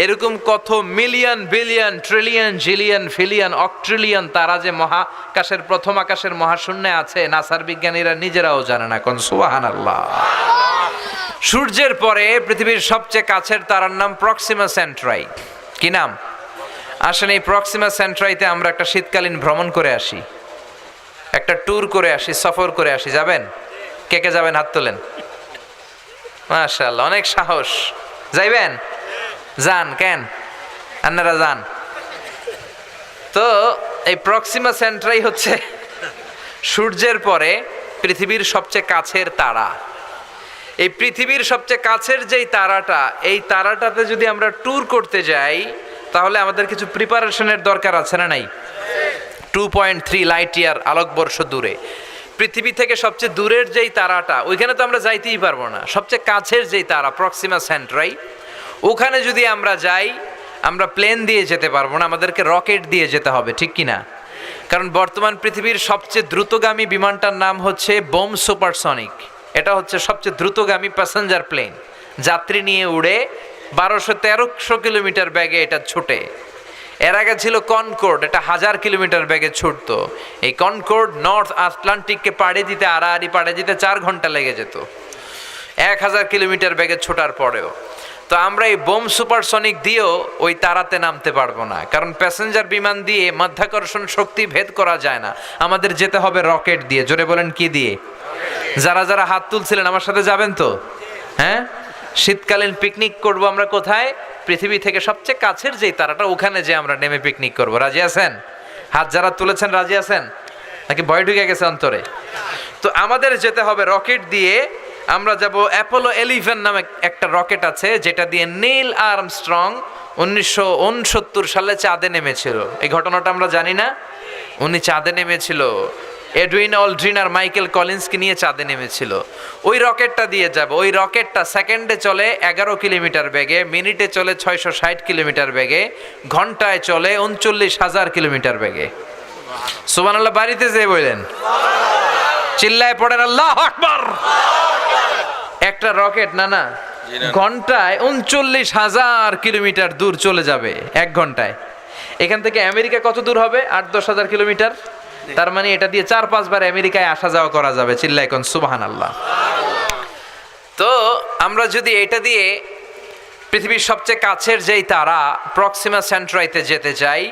এরকম কত million billion trillion zillion fillion octillion তারা যে মহাকাশের প্রথম আকাশের মহাশূন্যে আছে, নাসার বিজ্ঞানীরা নিজেরাও জানে না। কোন সুবহানাল্লাহ। সূর্যের পরে পৃথিবীর সবচেয়ে কাছের তারার নাম প্রক্সিমা সেন্ট্রাই। কি নাম? আসেন এই প্রক্সিমা সেন্ট্রাইতে আমরা একটা শীতকালীন ভ্রমণ করে আসি, একটা ট্যুর করে আসি, সফর করে আসি। যাবেন? কে কে যাবেন? হাত তোলেন। মাশাআল্লাহ, অনেক সাহস। যাইবেন? যান। কেন আপনারা যান? তো এই প্রক্সিমা সেন্ট্রাই হচ্ছে সূর্যের পরে পৃথিবীর সবচেয়ে কাছের তারা। এই পৃথিবীর সবচেয়ে কাছের যেই তারাটা, এই তারাটাতে যদি আমরা ট্যুর করতে যাই, তাহলে আমাদের কিছু প্রিপারেশনের দরকার আছে না নাই? 2.3 লাইট ইয়ার আলোকবর্ষ দূরে পৃথিবী থেকে সবচেয়ে দূরের যেই তারাটা, ওইখানে তো আমরা যাইতেই পারবো না। সবচেয়ে কাছের যেই তারা প্রক্সিমা সেন্ট্রাই, ওখানে যদি আমরা যাই, আমরা প্লেন দিয়ে যেতে পারবো না, আমাদেরকে রকেট দিয়ে যেতে হবে, ঠিক কি না? কারণ বর্তমান পৃথিবীর সবচেয়ে দ্রুতগামী বিমানটার নাম হচ্ছে বোম সুপারসনিক। এটা হচ্ছে সবচেয়ে দ্রুতগামী প্যাসেঞ্জার প্লেন, যাত্রী নিয়ে উড়ে 1200-1300 কিলোমিটার বেগে এটা ছুটে। এর আগে ছিল কনকর্ড, এটা 1000 কিলোমিটার বেগে ছুটতো। এই কনকর্ড নর্থ আটলান্টিককে পাড়ি দিতে, আড়াআড়ি পাড়ি দিতে 4 ঘন্টা লেগে যেত। 1000 কিলোমিটার বেগে ছোটার পরেও। তো আমরা এই বোম সুপারসনিক দিয়েও ওই তারাতে নামতে পারবো না, কারণ প্যাসেঞ্জার বিমান দিয়ে মাধ্যাকর্ষণ শক্তি ভেদ করা যায় না। আমাদের যেতে হবে রকেট দিয়ে। জোরে বলেন কি দিয়ে? যারা যারা হাত তুলছিলেন আমার সাথে যাবেন তো? হ্যাঁ, শীতকালীন পিকনিক করব আমরা কোথায়? পৃথিবী থেকে সবচেয়ে কাছের যেই তারাটা, ওখানে যে আমরা নেমে পিকনিক করব। রাজি আছেন? হাত যারা তুলেছেন রাজি আছেন নাকি ভয় ঢুকে গেছে অন্তরে? তো আমাদের যেতে হবে রকেট দিয়ে। আমরা যাব অ্যাপোলো 11 নামে একটা রকেট আছে, যেটা দিয়ে নীল আর্মস্ট্রং 1969 সালে চাঁদে নেমেছিল। এই ঘটনাটা আমরা জানি না? উনি চাঁদে নেমেছিল, এডউইন অলড্রিন আর মাইকেল কলিন্সকে নিয়ে চাঁদে নেমেছিল। ওই রকেটটা দিয়ে যাব। ওই রকেটটা সেকেন্ডে চলে 11 কিলোমিটার বেগে, মিনিটে চলে 660 কিলোমিটার বেগে, ঘন্টায় চলে 39,000 কিলোমিটার বেগে। সুবহানাল্লাহ বাড়িতে যেয়ে বললেন, চিল্লায় পড়েন আল্লাহু আকবার। একটা রকেট না ঘন্টায় 39,000 কিলোমিটার দূর চলে যাবে 1 ঘন্টায়। এখান থেকে আমেরিকা কত দূর হবে? 8-10 হাজার কিলোমিটার। তার মানে এটা দিয়ে 4-5 বার আমেরিকায় আসা যাওয়া করা যাবে। চিল্লায় কোন সুবহানাল্লাহ। তো আমরা যদি এটা দিয়ে পৃথিবীর সবচেয়ে কাছের যেই তারা প্রক্সিমা সেন্ট্রাইতে যেতে চাই,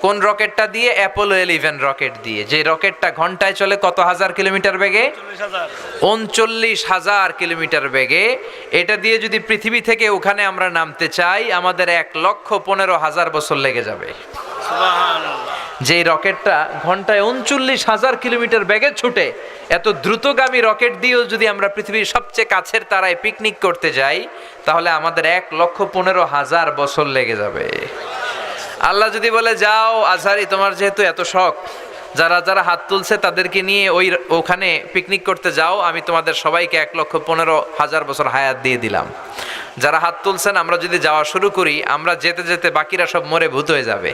কোন রকেটটা দিয়ে? অ্যাপোলো 11 রকেট দিয়ে। যে রকেটটা ঘন্টায় চলে কত হাজার কিলোমিটার বেগে? 39,000 কিলোমিটার বেগে। এটা দিয়ে যদি পৃথিবী থেকে ওখানে আমরা নামতে চাই, আমাদের 1,15,000 বছর লেগে যাবে। যেই রকেটটা ঘন্টায় 39,000 কিলোমিটার বেগে ছুটে, এত দ্রুতগামী রকেট দিয়েও যদি আমরা পৃথিবীর সবচেয়ে কাছের তারায় পিকনিক করতে যাই, তাহলে আমাদের 1,15,000 বছর লেগে যাবে। আল্লাহ যদি বলে যাও আজহারি, তোমার যেহেতু এত শখ, যারা যারা হাত তুলছে তাদেরকে নিয়ে ওখানে পিকনিক করতে যাও, আমি তোমাদের সবাইকে 1,15,000 বছর হায়াত দিয়ে দিলাম। যারা হাত তুলছেন আমরা যদি যাওয়া শুরু করি, আমরা যেতে যেতে বাকিরা সব মরে ভূত হয়ে যাবে।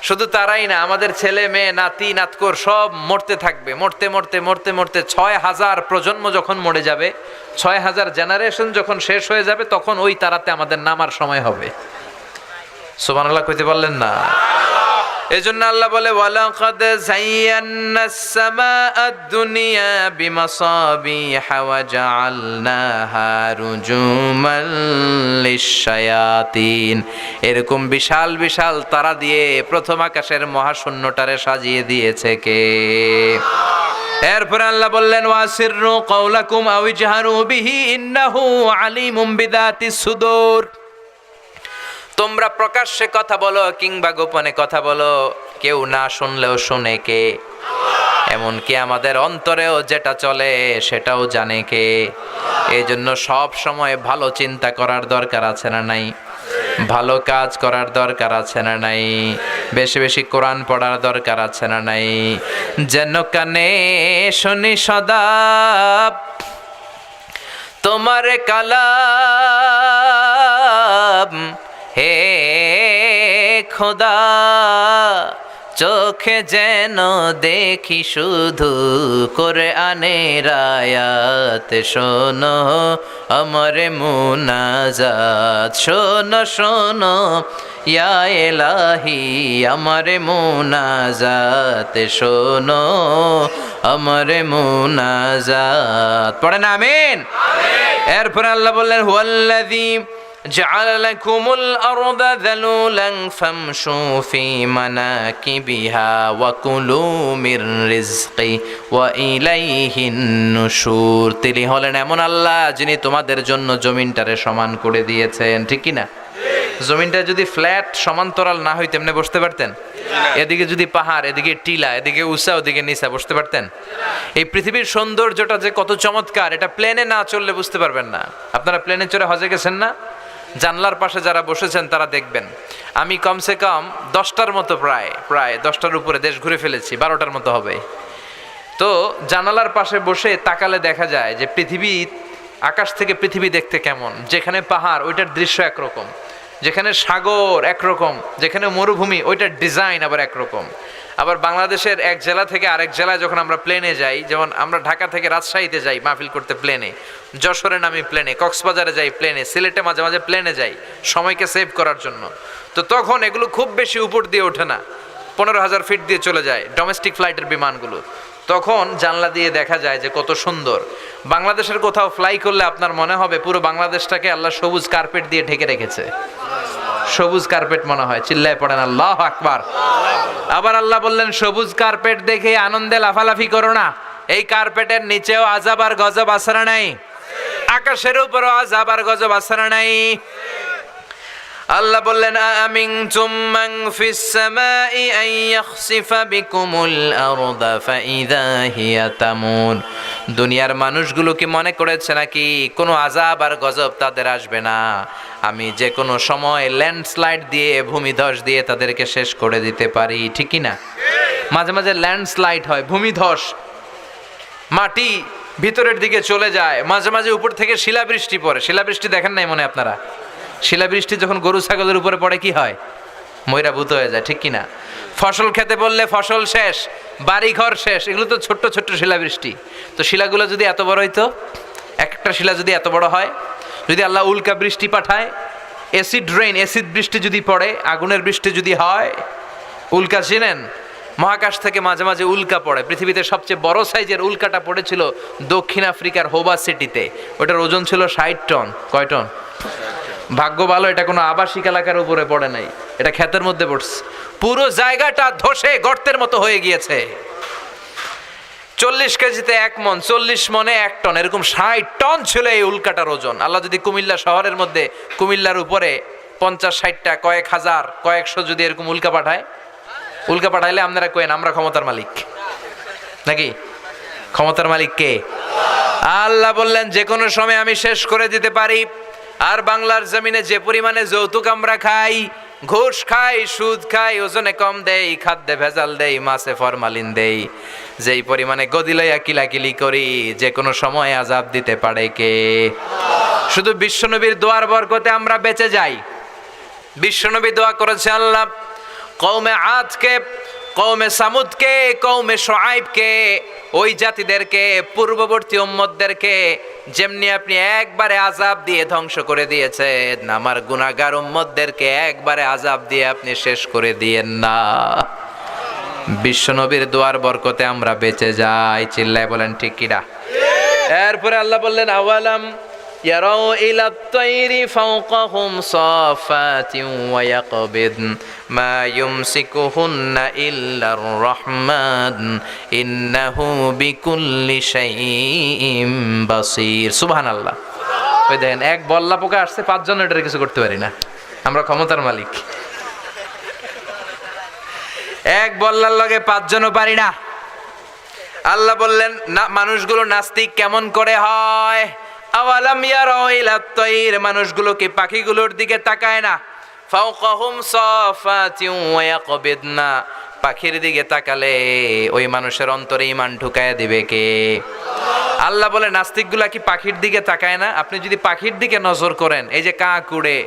শুধু তারাই না, আমাদের ছেলে মেয়ে নাতি নাতকর সব মরতে থাকবে। মরতে মরতে মরতে মরতে 6,000 প্রজন্ম যখন মরে যাবে, 6,000 জেনারেশন যখন শেষ হয়ে যাবে, তখন ওই তারাতে আমাদের নামার সময় হবে। সুবহানাল্লাহ কইতে পারলেন না? এজন্য আল্লাহ বলে, ওয়ালাকাদ যায়্যানাস সামাআদ দুনিয়া বিমাসাবিহা ওয়া জাআলনাহা রুজুমান লিশ-শায়াতিন। এরকম বিশাল বিশাল তারা দিয়ে প্রথম আকাশের মহাশূন্যটারে সাজিয়ে দিয়েছে কে? এরপর আল্লাহ বললেন, ওয়াসিররু কাওলাকুম আও ইজহারু বিহি ইন্নাহু আলিমুম বিযাতিস সুদূর। তোমরা প্রকাশ্যে কথা বলো কিংবা গোপনে কথা বলো, কেউ না শুনলেও শুনে কে? এমনকি আমাদের অন্তরেও যেটা চলে সেটাও জানে কে? এই জন্য সব সময় ভালো চিন্তা করার দরকার আছে না নাই? ভালো কাজ করার দরকার আছে না নাই? বেশি বেশি কোরআন পড়ার দরকার আছে না নাই? যেন কানে শুনি সদা তোমার কালাম, হে খোদা চোখে যেন দেখি শুধু কোরআনের আয়াত। শোনো আমার মুনাজাত, শোনো শোনো ইয়া ইলাহি আমার মুনাজাত, শোনো আমার মুনাজাত। পড়েন আমিন। এরপর আল্লাহ বললেন, হুয়াল্লাযী جعل لكم الأرض ذلولا فامشوا في مناكبها وكلوا من رزقه وإليه النشور। তিনি হলেন এমন আল্লাহ যিনি তোমাদের জন্য জমিনটারে সমান করে দিয়েছেন। ঠিক কি না? জমিনটা যদি ফ্ল্যাট সমান্তরাল না হইতো এমনি বসতে পারতেন? এদিকে যদি পাহাড়, এদিকে টিলা, এদিকে উঁচা, ওদিকে নিচা, বসতে পারতেন? এই পৃথিবীর সৌন্দর্যটা যে কত চমৎকার, এটা প্লেনে না চললে বুঝতে পারবেন না। আপনারা প্লেনে চড়ে হজে গেছেন না? জানলার পাশে যারা বসেছেন তারা দেখবেন, আমি কমসে কম 10টার মতো প্রায় 10টার উপরে দেশ ঘুরে ফেলেছি, 12টার মতো হবে। তো জানালার পাশে বসে তাকালে দেখা যায় যে পৃথিবী, আকাশ থেকে পৃথিবী দেখতে কেমন। যেখানে পাহাড় ওইটার দৃশ্য একরকম, যেখানে সাগর একরকম, যেখানে মরুভূমি ওইটার ডিজাইন আবার একরকম। আবার বাংলাদেশের এক জেলা থেকে আরেক জেলায় যখন আমরা প্লেনে যাই, যেমন আমরা ঢাকা থেকে রাজশাহীতে যাই মাহফিল করতে প্লেনে, যশোরে নামি প্লেনে, কক্সবাজারে যাই প্লেনে, সিলেটে মাঝে মাঝে প্লেনে যাই সময়কে সেভ করার জন্য। তো তখন এগুলো খুব বেশি উপর দিয়ে ওঠে না, 15,000 ফিট দিয়ে চলে যায় ডোমেস্টিক ফ্লাইটের বিমানগুলো। তখন জানলা দিয়ে দেখা যায় যে কত সুন্দর। বাংলাদেশের কোথাও ফ্লাই করলে আপনার মনে হবে পুরো বাংলাদেশটাকে আল্লাহ সবুজ কার্পেট দিয়ে ঢেকে রেখেছে। সবুজ কার্পেট মনে হয়, চিল্লায় পড়েন আল্লাহু আকবার। আবার আল্লাহ বললেন সবুজ কার্পেট দেখে আনন্দে লাফালাফি করো না, এই কার্পেটের নিচেও আযাব আর গজব আছে না নাই? আকাশের উপরও আযাব আর গজব আছে না নাই? আল্লাহ বললেন আমিনতুম মান ফিস সামাই আন ইয়াখসিফা বিকুমুল আরদা ফাইযা হিয়া তামুন। দুনিয়ার মানুষগুলো কি মনে করেছে নাকি কোনো আযাব আর গজব তাদের আসবে না? আমি যে কোনো সময় ল্যান্ডস্লাইড দিয়ে, ভূমিধস দিয়ে তাদেরকে শেষ করে দিতে পারি, ঠিক কি না? মাঝে মাঝে ল্যান্ডস্লাইড হয়, ভূমিধস, মাটি ভিতরের দিকে চলে যায়, মাঝে মাঝে উপর থেকে শিলাবৃষ্টি পড়ে। শিলাবৃষ্টি দেখেন নাই মনে আপনারা? শিলাবৃষ্টি যখন গরু ছাগলের উপরে পড়ে কি হয়? ময়রা ভূত হয়ে যায়, ঠিক কি না? ফসল খেতে বললে ফসল শেষ, বাড়ি ঘর শেষ। এগুলো তো ছোট্ট ছোট্ট শিলাবৃষ্টি। তো শিলাগুলো যদি এত বড় হইতো, এক একটা শিলা যদি এত বড় হয়, যদি আল্লাহ উল্কা বৃষ্টি পাঠায়, অ্যাসিড রেইন, অ্যাসিড বৃষ্টি যদি পড়ে, আগুনের বৃষ্টি যদি হয়, উল্কা চিনেন? মহাকাশ থেকে মাঝে মাঝে উল্কা পড়ে। পৃথিবীতে সবচেয়ে বড় সাইজের উল্কাটা পড়েছিল দক্ষিণ আফ্রিকার হোবা সিটিতে। ওটার ওজন ছিল 60 টন। কয় টন? ভাগ্য ভালো এটা কোনো আবাসিক এলাকার উপরে পড়ে নাই, এটা ক্ষেতের মধ্যে পড়ছে। পুরো জায়গাটা ধসে গর্তের মতো হয়ে গিয়েছে। 40 কেজিতে 1 মন, 40 মনে 1 টন, এরকম 60 টন ছিল এই উল্কাটার ওজন। আল্লাহ যদি কুমিল্লা শহরের মধ্যে, কুমিল্লার উপরে 50-60টা, কয়েক হাজার, কয়েকশো যদি এরকম উল্কা পাঠায়, উল্কা পাঠাইলে আপনারা কয়েন আমরা ক্ষমতার মালিক নাকি? ক্ষমতার মালিক কে? আল্লাহ বললেন যে কোনো সময় আমি শেষ করে দিতে পারি। আর বাংলার জমিনে যে পরিমাণে যৌতুক আমরা খাই, ঘুষ খাই, সুদ খাই, ওজনে কম দেই, খাদ্যে ভেজাল দেই, মাছে ফরমালিন দেই, যেই পরিমাণে গদি লইয়া কিলাকিলি করি, যে কোনো সময় আযাব দিতে পারে কে? শুধু বিশ্বনবীর দোয়ার বরকতে আমরা বেঁচে যাই। বিশ্বনবী দোয়া করেছে আল্লাহ কওমে আদকে, কওমে সামুদকে, কওমে শুআইবকে, ওই জাতিদেরকে, পূর্ববর্তী উম্মতদেরকে যেমনি আপনি একবারে আযাব দিয়ে ধ্বংস করে দিয়েছেন, আমার গুনাহগার উম্মতদেরকে একবারে আযাব দিয়ে আপনি শেষ করে দিয়েন না। বিশ্বনবীর দোয়ার বরকতে আমরা বেঁচে যাই, চিল্লায় বলেন ঠিক কিনা? এরপরে আল্লাহ বললেন আওয়ালাম ইয়ারাউ ইলাত তাইরি ফাওকাহুম সাফাতিন ওয়া ইয়াকবিদন মা ইউমসিকুহুন্না ইল্লার রহমান ইন্নাহু বিকুল্লি শাইইন বাসীর। সুবহানাল্লাহ। ওই দেখেন এক বল্লা পোকা আসছে, 5 জন এটার কিছু করতে পারি না, আমরা ক্ষমতার মালিক। এক বল্লার লগে 5 জনও পারি না। আল্লাহ বললেন না, মানুষগুলো নাস্তিক কেমন করে হয়? আওয়ালাম ইয়ারাউ ইলাত তাইর, মানুষগুলো কি পাখিগুলোর দিকে তাকায় না? ফাওকাহুম সাফাতিন ওয়া ইয়াকবিদনা, পাখির দিকে তাকালে ওই মানুষের অন্তরে ঈমান ঢুকায়া দিবে কে? আল্লাহ বলে নাস্তিকগুলা কি পাখির দিকে তাকায় না? আপনি যদি পাখির দিকে নজর করেন, এই যে কাক উড়ে,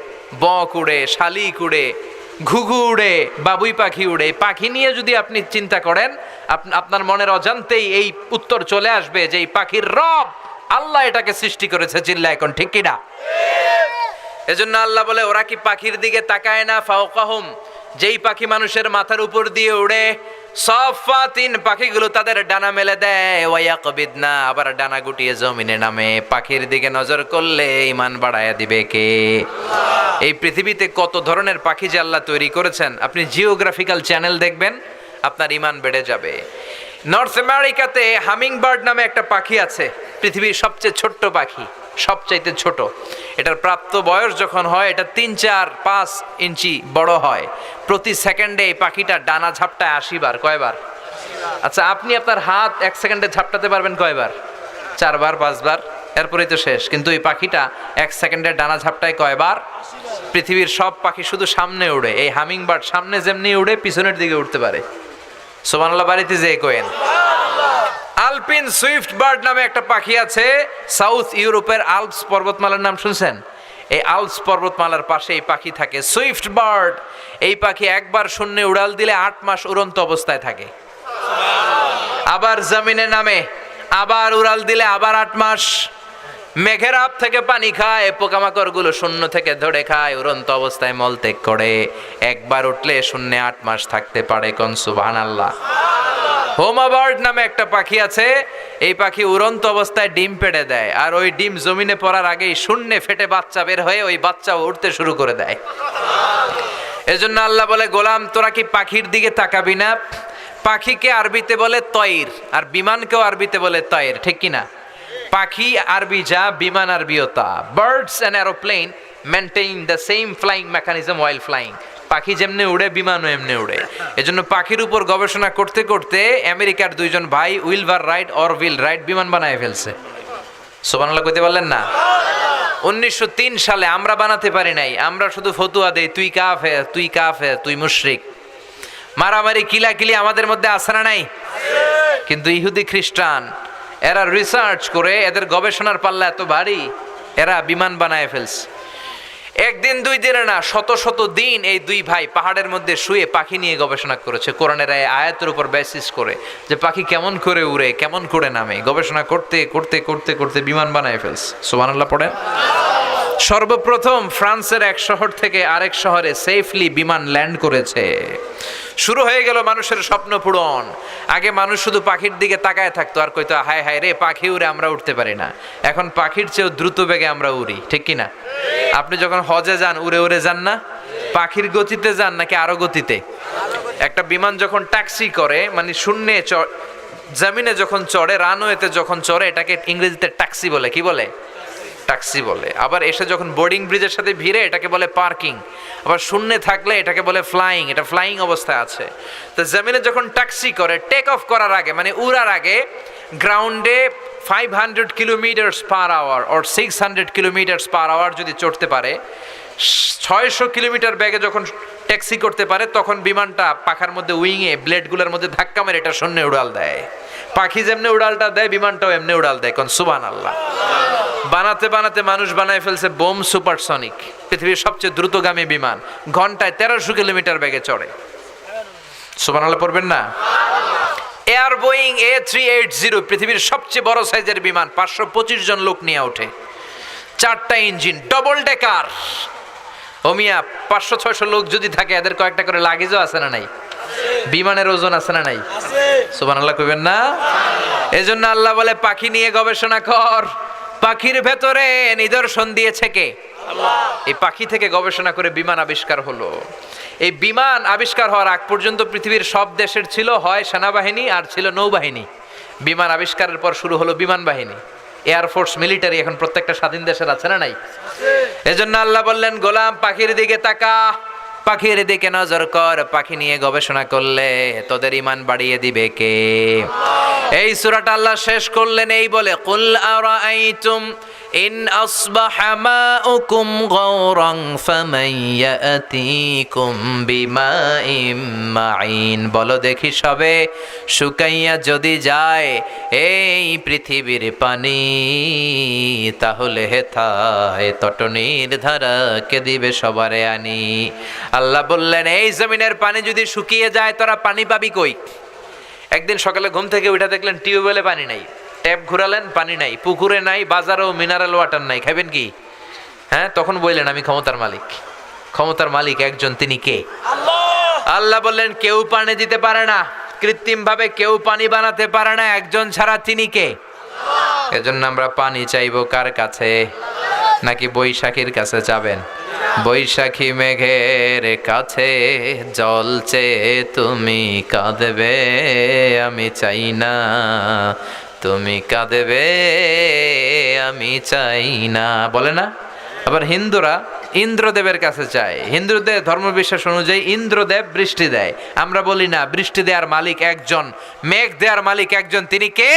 বক উড়ে, শালিক উড়ে, ঘুঘু উড়ে, বাবুই পাখি উড়ে, পাখি নিয়ে যদি আপনি চিন্তা করেন, আপনার মনের অজান্তেই এই উত্তর চলে আসবে যে এই পাখির রব আল্লাহ এটাকে সৃষ্টি করেছে। চিল্লা এখন ঠিক কিনা? এজন্য আল্লাহ বলে ওরা কি পাখির দিকে তাকায় না? ফাওকাহুম, যেই পাখি মানুষের মাথার উপর দিয়ে উড়ে, সাফাতিন, পাখিগুলো তাদের ডানা মেলে দেয়, ওয়া ইয়াকবিদনা, আবার ডানা গুটিয়ে জমিনে নামে। পাখির দিকে নজর করলে ঈমান বাড়ায়া দিবে কে? এই পৃথিবীতে কত ধরনের পাখি যে আল্লাহ তৈরি করেছেন, আপনি জিওগ্রাফিক্যাল চ্যানেল দেখবেন, আপনার ঈমান বেড়ে যাবে। নর্থ আমেরিকাতে হামিং বার্ড নামে একটা পাখি আছে, পৃথিবীর সবচেয়ে ছোট্ট পাখি, সবচাইতে ছোট। এটার প্রাপ্ত বয়স যখন হয়, এটা 3, 4, 5 ইঞ্চি বড় হয়। প্রতি সেকেন্ডে এই পাখিটা ডানা ঝাপটায় 80 বার। কয়বার? আচ্ছা, আপনি আপনার হাত 1 সেকেন্ডে ঝাপটাতে পারবেন কয়বার? 4 বার, 5 বার, এরপরেই তো শেষ। কিন্তু এই পাখিটা 1 সেকেন্ডে ডানা ঝাপটায় কয়বার? পৃথিবীর সব পাখি শুধু সামনে উড়ে, এই হামিং বার্ড সামনে যেমনি উড়ে পিছনের দিকে উঠতে পারে। সুবহানাল্লাহ বাড়িতে যে কোয়েন। আলপিন সুইফট বার্ড নামে একটা পাখি আছে, সাউথ ইউরোপের আল্পস পর্বতমালার নাম শুনছেন? এই আল্পস পর্বতমালার পাশে এই পাখি থাকে, সুইফট বার্ড। এই পাখি একবার শূন্যে উড়াল দিলে 8 মাস উড়ন্ত অবস্থায় থাকে, আবার জমিনে নামে, আবার উড়াল দিলে আবার 8 মাস। মেঘের আপ থেকে পানি খায়, পোকামাকড় গুলো শূন্য থেকে ধরে খায়, উড়ন্ত অবস্থায় মলত্যাগ করে। একবার উঠলে শূন্যে 8 মাস থাকতে পারে। কোন সুবহানাল্লাহ। হোমা বার্ড নামে একটা পাখি আছে, এই পাখি উড়ন্ত অবস্থায় ডিম পেড়ে দেয়, আর ওই ডিম জমিনে পড়ার আগেই শূন্যে ফেটে বাচ্চা বের হয়ে ওই বাচ্চা উড়তে শুরু করে দেয়। এজন্য আল্লাহ বলে, গোলাম তোরা কি পাখির দিকে তাকাবি না? পাখিকে আরবিতে বলে তয়র, আর বিমানকেও আরবিতে বলে তয়র, ঠিক কিনা? পাখি আরবি যা, বিমান আরবিও তা। Birds and aeroplane maintain the same flying mechanism while flying. পাখি যেমনি উড়ে, বিমানও এমনি উড়ে। এজন্য পাখির উপর গবেষণা করতে করতে আমেরিকার দুইজন ভাই উইলভার রাইট অরভিল রাইট বিমান বানায় ফেলছে। সুবহানাল্লাহ কইতে পারলেন না? 1903 সালে আমরা বানাতে পারি নাই, আমরা শুধু ফতুয়া দেই, তুই কাফের, তুই কাফের, তুই মুশরিক। মারামারি কিলাকিলি আমাদের মধ্যে আছে না নাই? কিন্তু ইহুদি খ্রিস্টান এরা রিসার্চ করে, এদের গবেষণার পাল্লা এত ভারী, এরা বিমান বানায় ফেলছে। একদিন দুই দিনে না, শত শত দিন এই দুই ভাই পাহাড়ের মধ্যে শুয়ে পাখি নিয়ে গবেষণা করেছে, কোরআনের এই আয়াতের উপর বেসিস করে, যে পাখি কেমন করে উড়ে, কেমন করে নামে। গবেষণা করতে করতে করতে করতে বিমান বানায় ফেলছে। সুবহানাল্লাহ পড়েন। সর্বপ্রথম ফ্রান্সের এক শহর থেকে আরেক শহরে সেফলি বিমান ল্যান্ড করেছে। শুরু হয়ে গেল মানুষের স্বপ্ন পূরণ। আগে মানুষ শুধু পাখির দিকে তাকায় থাকতো আর কইতো, হায় হায় রে, পাখি উড়ে, আমরা উঠতে পারি না। এখন পাখির চেয়েও দ্রুত বেগে আমরা উড়ি, ঠিক কিনা? আপনি যখন হজে যান, উড়ে উড়ে যান না? পাখির গতিতে যান নাকি আরো গতিতে? একটা বিমান যখন ট্যাক্সি করে, মানে শূন্যে জমিনে যখন চড়ে, রানওয়েতে যখন চড়ে, এটাকে ইংরেজিতে ট্যাক্সি বলে। কি বলে? ট্যাক্সি বলে। আবার এসে যখন বোর্ডিং ব্রিজের সাথে ভিড়ে, এটাকে বলে পার্কিং। আবার শূন্যে থাকলে এটাকে বলে ফ্লাইং, এটা ফ্লাইং অবস্থায় আছে। তো জমিনে যখন ট্যাক্সি করে, টেক অফ করার আগে, মানে উড়ার আগে, গ্রাউন্ডে 500 kilometre per hour or 600 kilometre per hour যদি চড়তে পারে, 600 কিলোমিটার বেগে যখন ট্যাক্সি করতে পারে, তখন বিমানটা পাখার মধ্যে উইংয়ে ব্লেডগুলোর মধ্যে ধাক্কা মেরে এটা শূন্যে উড়াল দেয়। পাখি যেমনি উড়ালটা দেয়, বিমানটাও এমনি উড়াল দেয়। কোন সুবহানাল্লাহ। বানাতে বানাতে মানুষ বানায় ফেলছে বোম সুপারসনিক, পৃথিবীর সবচেয়ে দ্রুতগামী বিমান, ঘন্টায় 1300 কিলোমিটার বেগে চড়ে। সুবহানাল্লাহ পড়বেন না? এয়ার বোয়িং A380 পৃথিবীর সবচেয়ে বড় সাইজের বিমান, 525 জন লোক নিয়ে ওঠে, 4টা ইঞ্জিন, ডবল ডেকার। ও মিয়া, 500-600 লোক যদি থাকে, এদের কয়েকটা করে লাগেজও আছে না নাই? বিমানের ওজন আছে না নাই? সুবহানাল্লাহ কইবেন না? এজন্য আল্লাহ বলে, পাখি নিয়ে গবেষণা কর। পাখির ভেতরে নিদর্শন দিয়েছে কে? আল্লাহ। এই পাখি থেকে গবেষণা করে বিমান আবিষ্কার হলো। এই বিমান আবিষ্কার হওয়ার আগ পর্যন্ত পৃথিবীর সব দেশের ছিল হয় সেনাবাহিনী আর ছিল নৌবাহিনী। বিমান আবিষ্কারের পর শুরু হলো বিমান বাহিনী, এয়ারফোর্স, মিলিটারি। এখন প্রত্যেকটা স্বাধীন দেশের আছে না নাই? এজন্য আল্লাহ বললেন, গোলাম পাখির দিকে তাকা, পাখির দিকে নজর কর। পাখি নিয়ে গবেষণা করলে তোদের ঈমান বাড়িয়ে দিবে কে? এই সূরাটা আল্লাহ শেষ করলেন এই বলে, কুল আরাআইতুম ইন আসবাহা মাউকুম গাওরান ফামান ইয়াতিকুম বিমাইম মাইন। বলো দেখি সবে, শুকাইয়া যদি যায় এই পৃথিবীর পানি, তাহলে হেথায় তটনির ধারা কে দিবে সবারে আনি। আল্লাহ বললেন, এই জমিনের পানি যদি শুকিয়ে যায়, তোরা পানি পাবি কই? একদিন সকালে ঘুম থেকে উঠে দেখলেন টিউবওয়েলে পানি নাই, ট্যাপ ঘুরালেন পানি নাই, পুকুরে নাই, বাজারেও মিনারেল ওয়াটার নাই, খাবেন কি? হ্যাঁ, তখন বললেন, আমি ক্ষমতার মালিক। ক্ষমতার মালিক একজন, তিনি কে? আল্লাহ বললেন, কেউ পানি দিতে পারে না, কৃত্রিম ভাবে কেউ পানি বানাতে পারে না, একজন ছাড়া, তিনি কে? এজন্য আমরা পানি চাইবো কার কাছে? নাকি বৈশাখীর কাছে যাবেন? বৈশাখী মেঘের কাছে জল চেয়ে তুমি কাঁদবে, আমি চাই না তুমি কাঁদবে, আমি চাই না, বলে না? আবার হিন্দুরা ইন্দ্রদেবের কাছে চায়। হিন্দুদের ধর্মবিশ্বাস অনুযায়ী ইন্দ্রদেব বৃষ্টি দেয়। আমরা বলি না, বৃষ্টি দেওয়ার মালিক একজন, মেঘ দেওয়ার মালিক একজন, তিনি কে?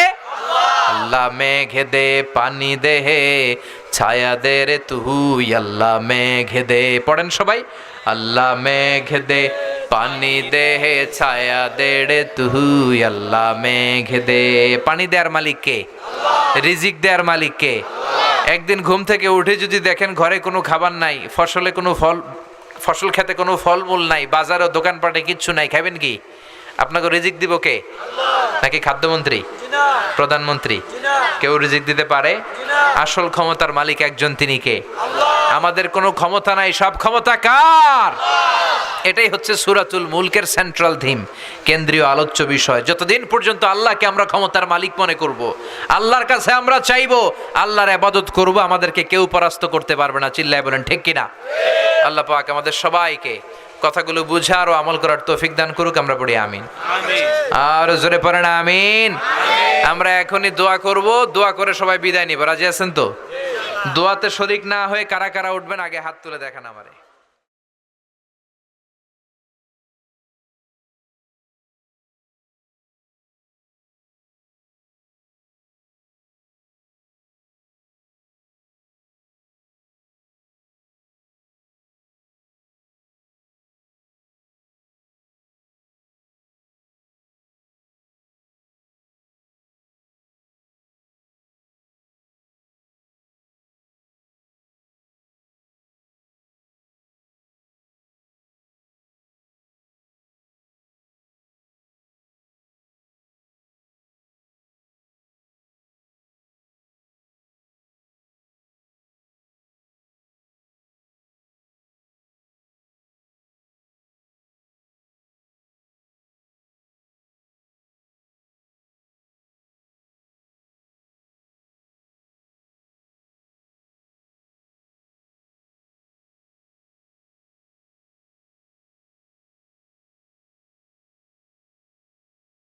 আল্লাহ। মেঘ দে পানি দে ছায়া দে রে তুই, আল্লাহ মেঘ দে। পড়েন সবাই, আল্লাহ মেঘ দে পানি দে ছায়া দে রে তুই, আল্লাহ মেঘ দে। পানি দেওয়ার মালিক কে? রিজিক দেওয়ার মালিক কে? একদিন ঘুম থেকে উঠে যদি দেখেন ঘরে কোনো খাবার নাই, ফসলে কোনো ফসল খেতে কোনো ফলমূল নাই, বাজারে দোকানপাটে কিচ্ছু নাই, খাবেন কি? আপনাকে রিজিক দিব কে? নাকি খাদ্যমন্ত্রী, প্রধানমন্ত্রী? কেউ রিজিক দিতে পারে? আসল ক্ষমতার মালিক একজন, তিনি কে? আমাদের কোনো ক্ষমতা নাই, সব ক্ষমতা কার? এটাই হচ্ছে সূরাতুল মুলকের সেন্ট্রাল থিম, কেন্দ্রীয় আলোচ্য বিষয়। যতদিন পর্যন্ত আল্লাহকে আমরা ক্ষমতার মালিক মনে করব, আল্লাহর কাছে আমরা চাইবো, আল্লাহর ইবাদত করব, আমাদেরকে কেউ পরাস্ত করতে পারবে না। চিল্লায় বলেন ঠিক কিনা? আল্লাহ পাক আমাদের সবাইকে কথাগুলো বুঝার ও আমল করার তৌফিক দান করুক। আমরা পড়ি আমিন। আর জোরে পড়েন আমিন। আমরা এখনই দোয়া করব, দোয়া করে সবাই বিদায় নিব। রাজি আছেন তো? দোয়াতে শরীক না হয়ে কারা কারা উঠবেন আগে হাত তুলে দেখান আমারে।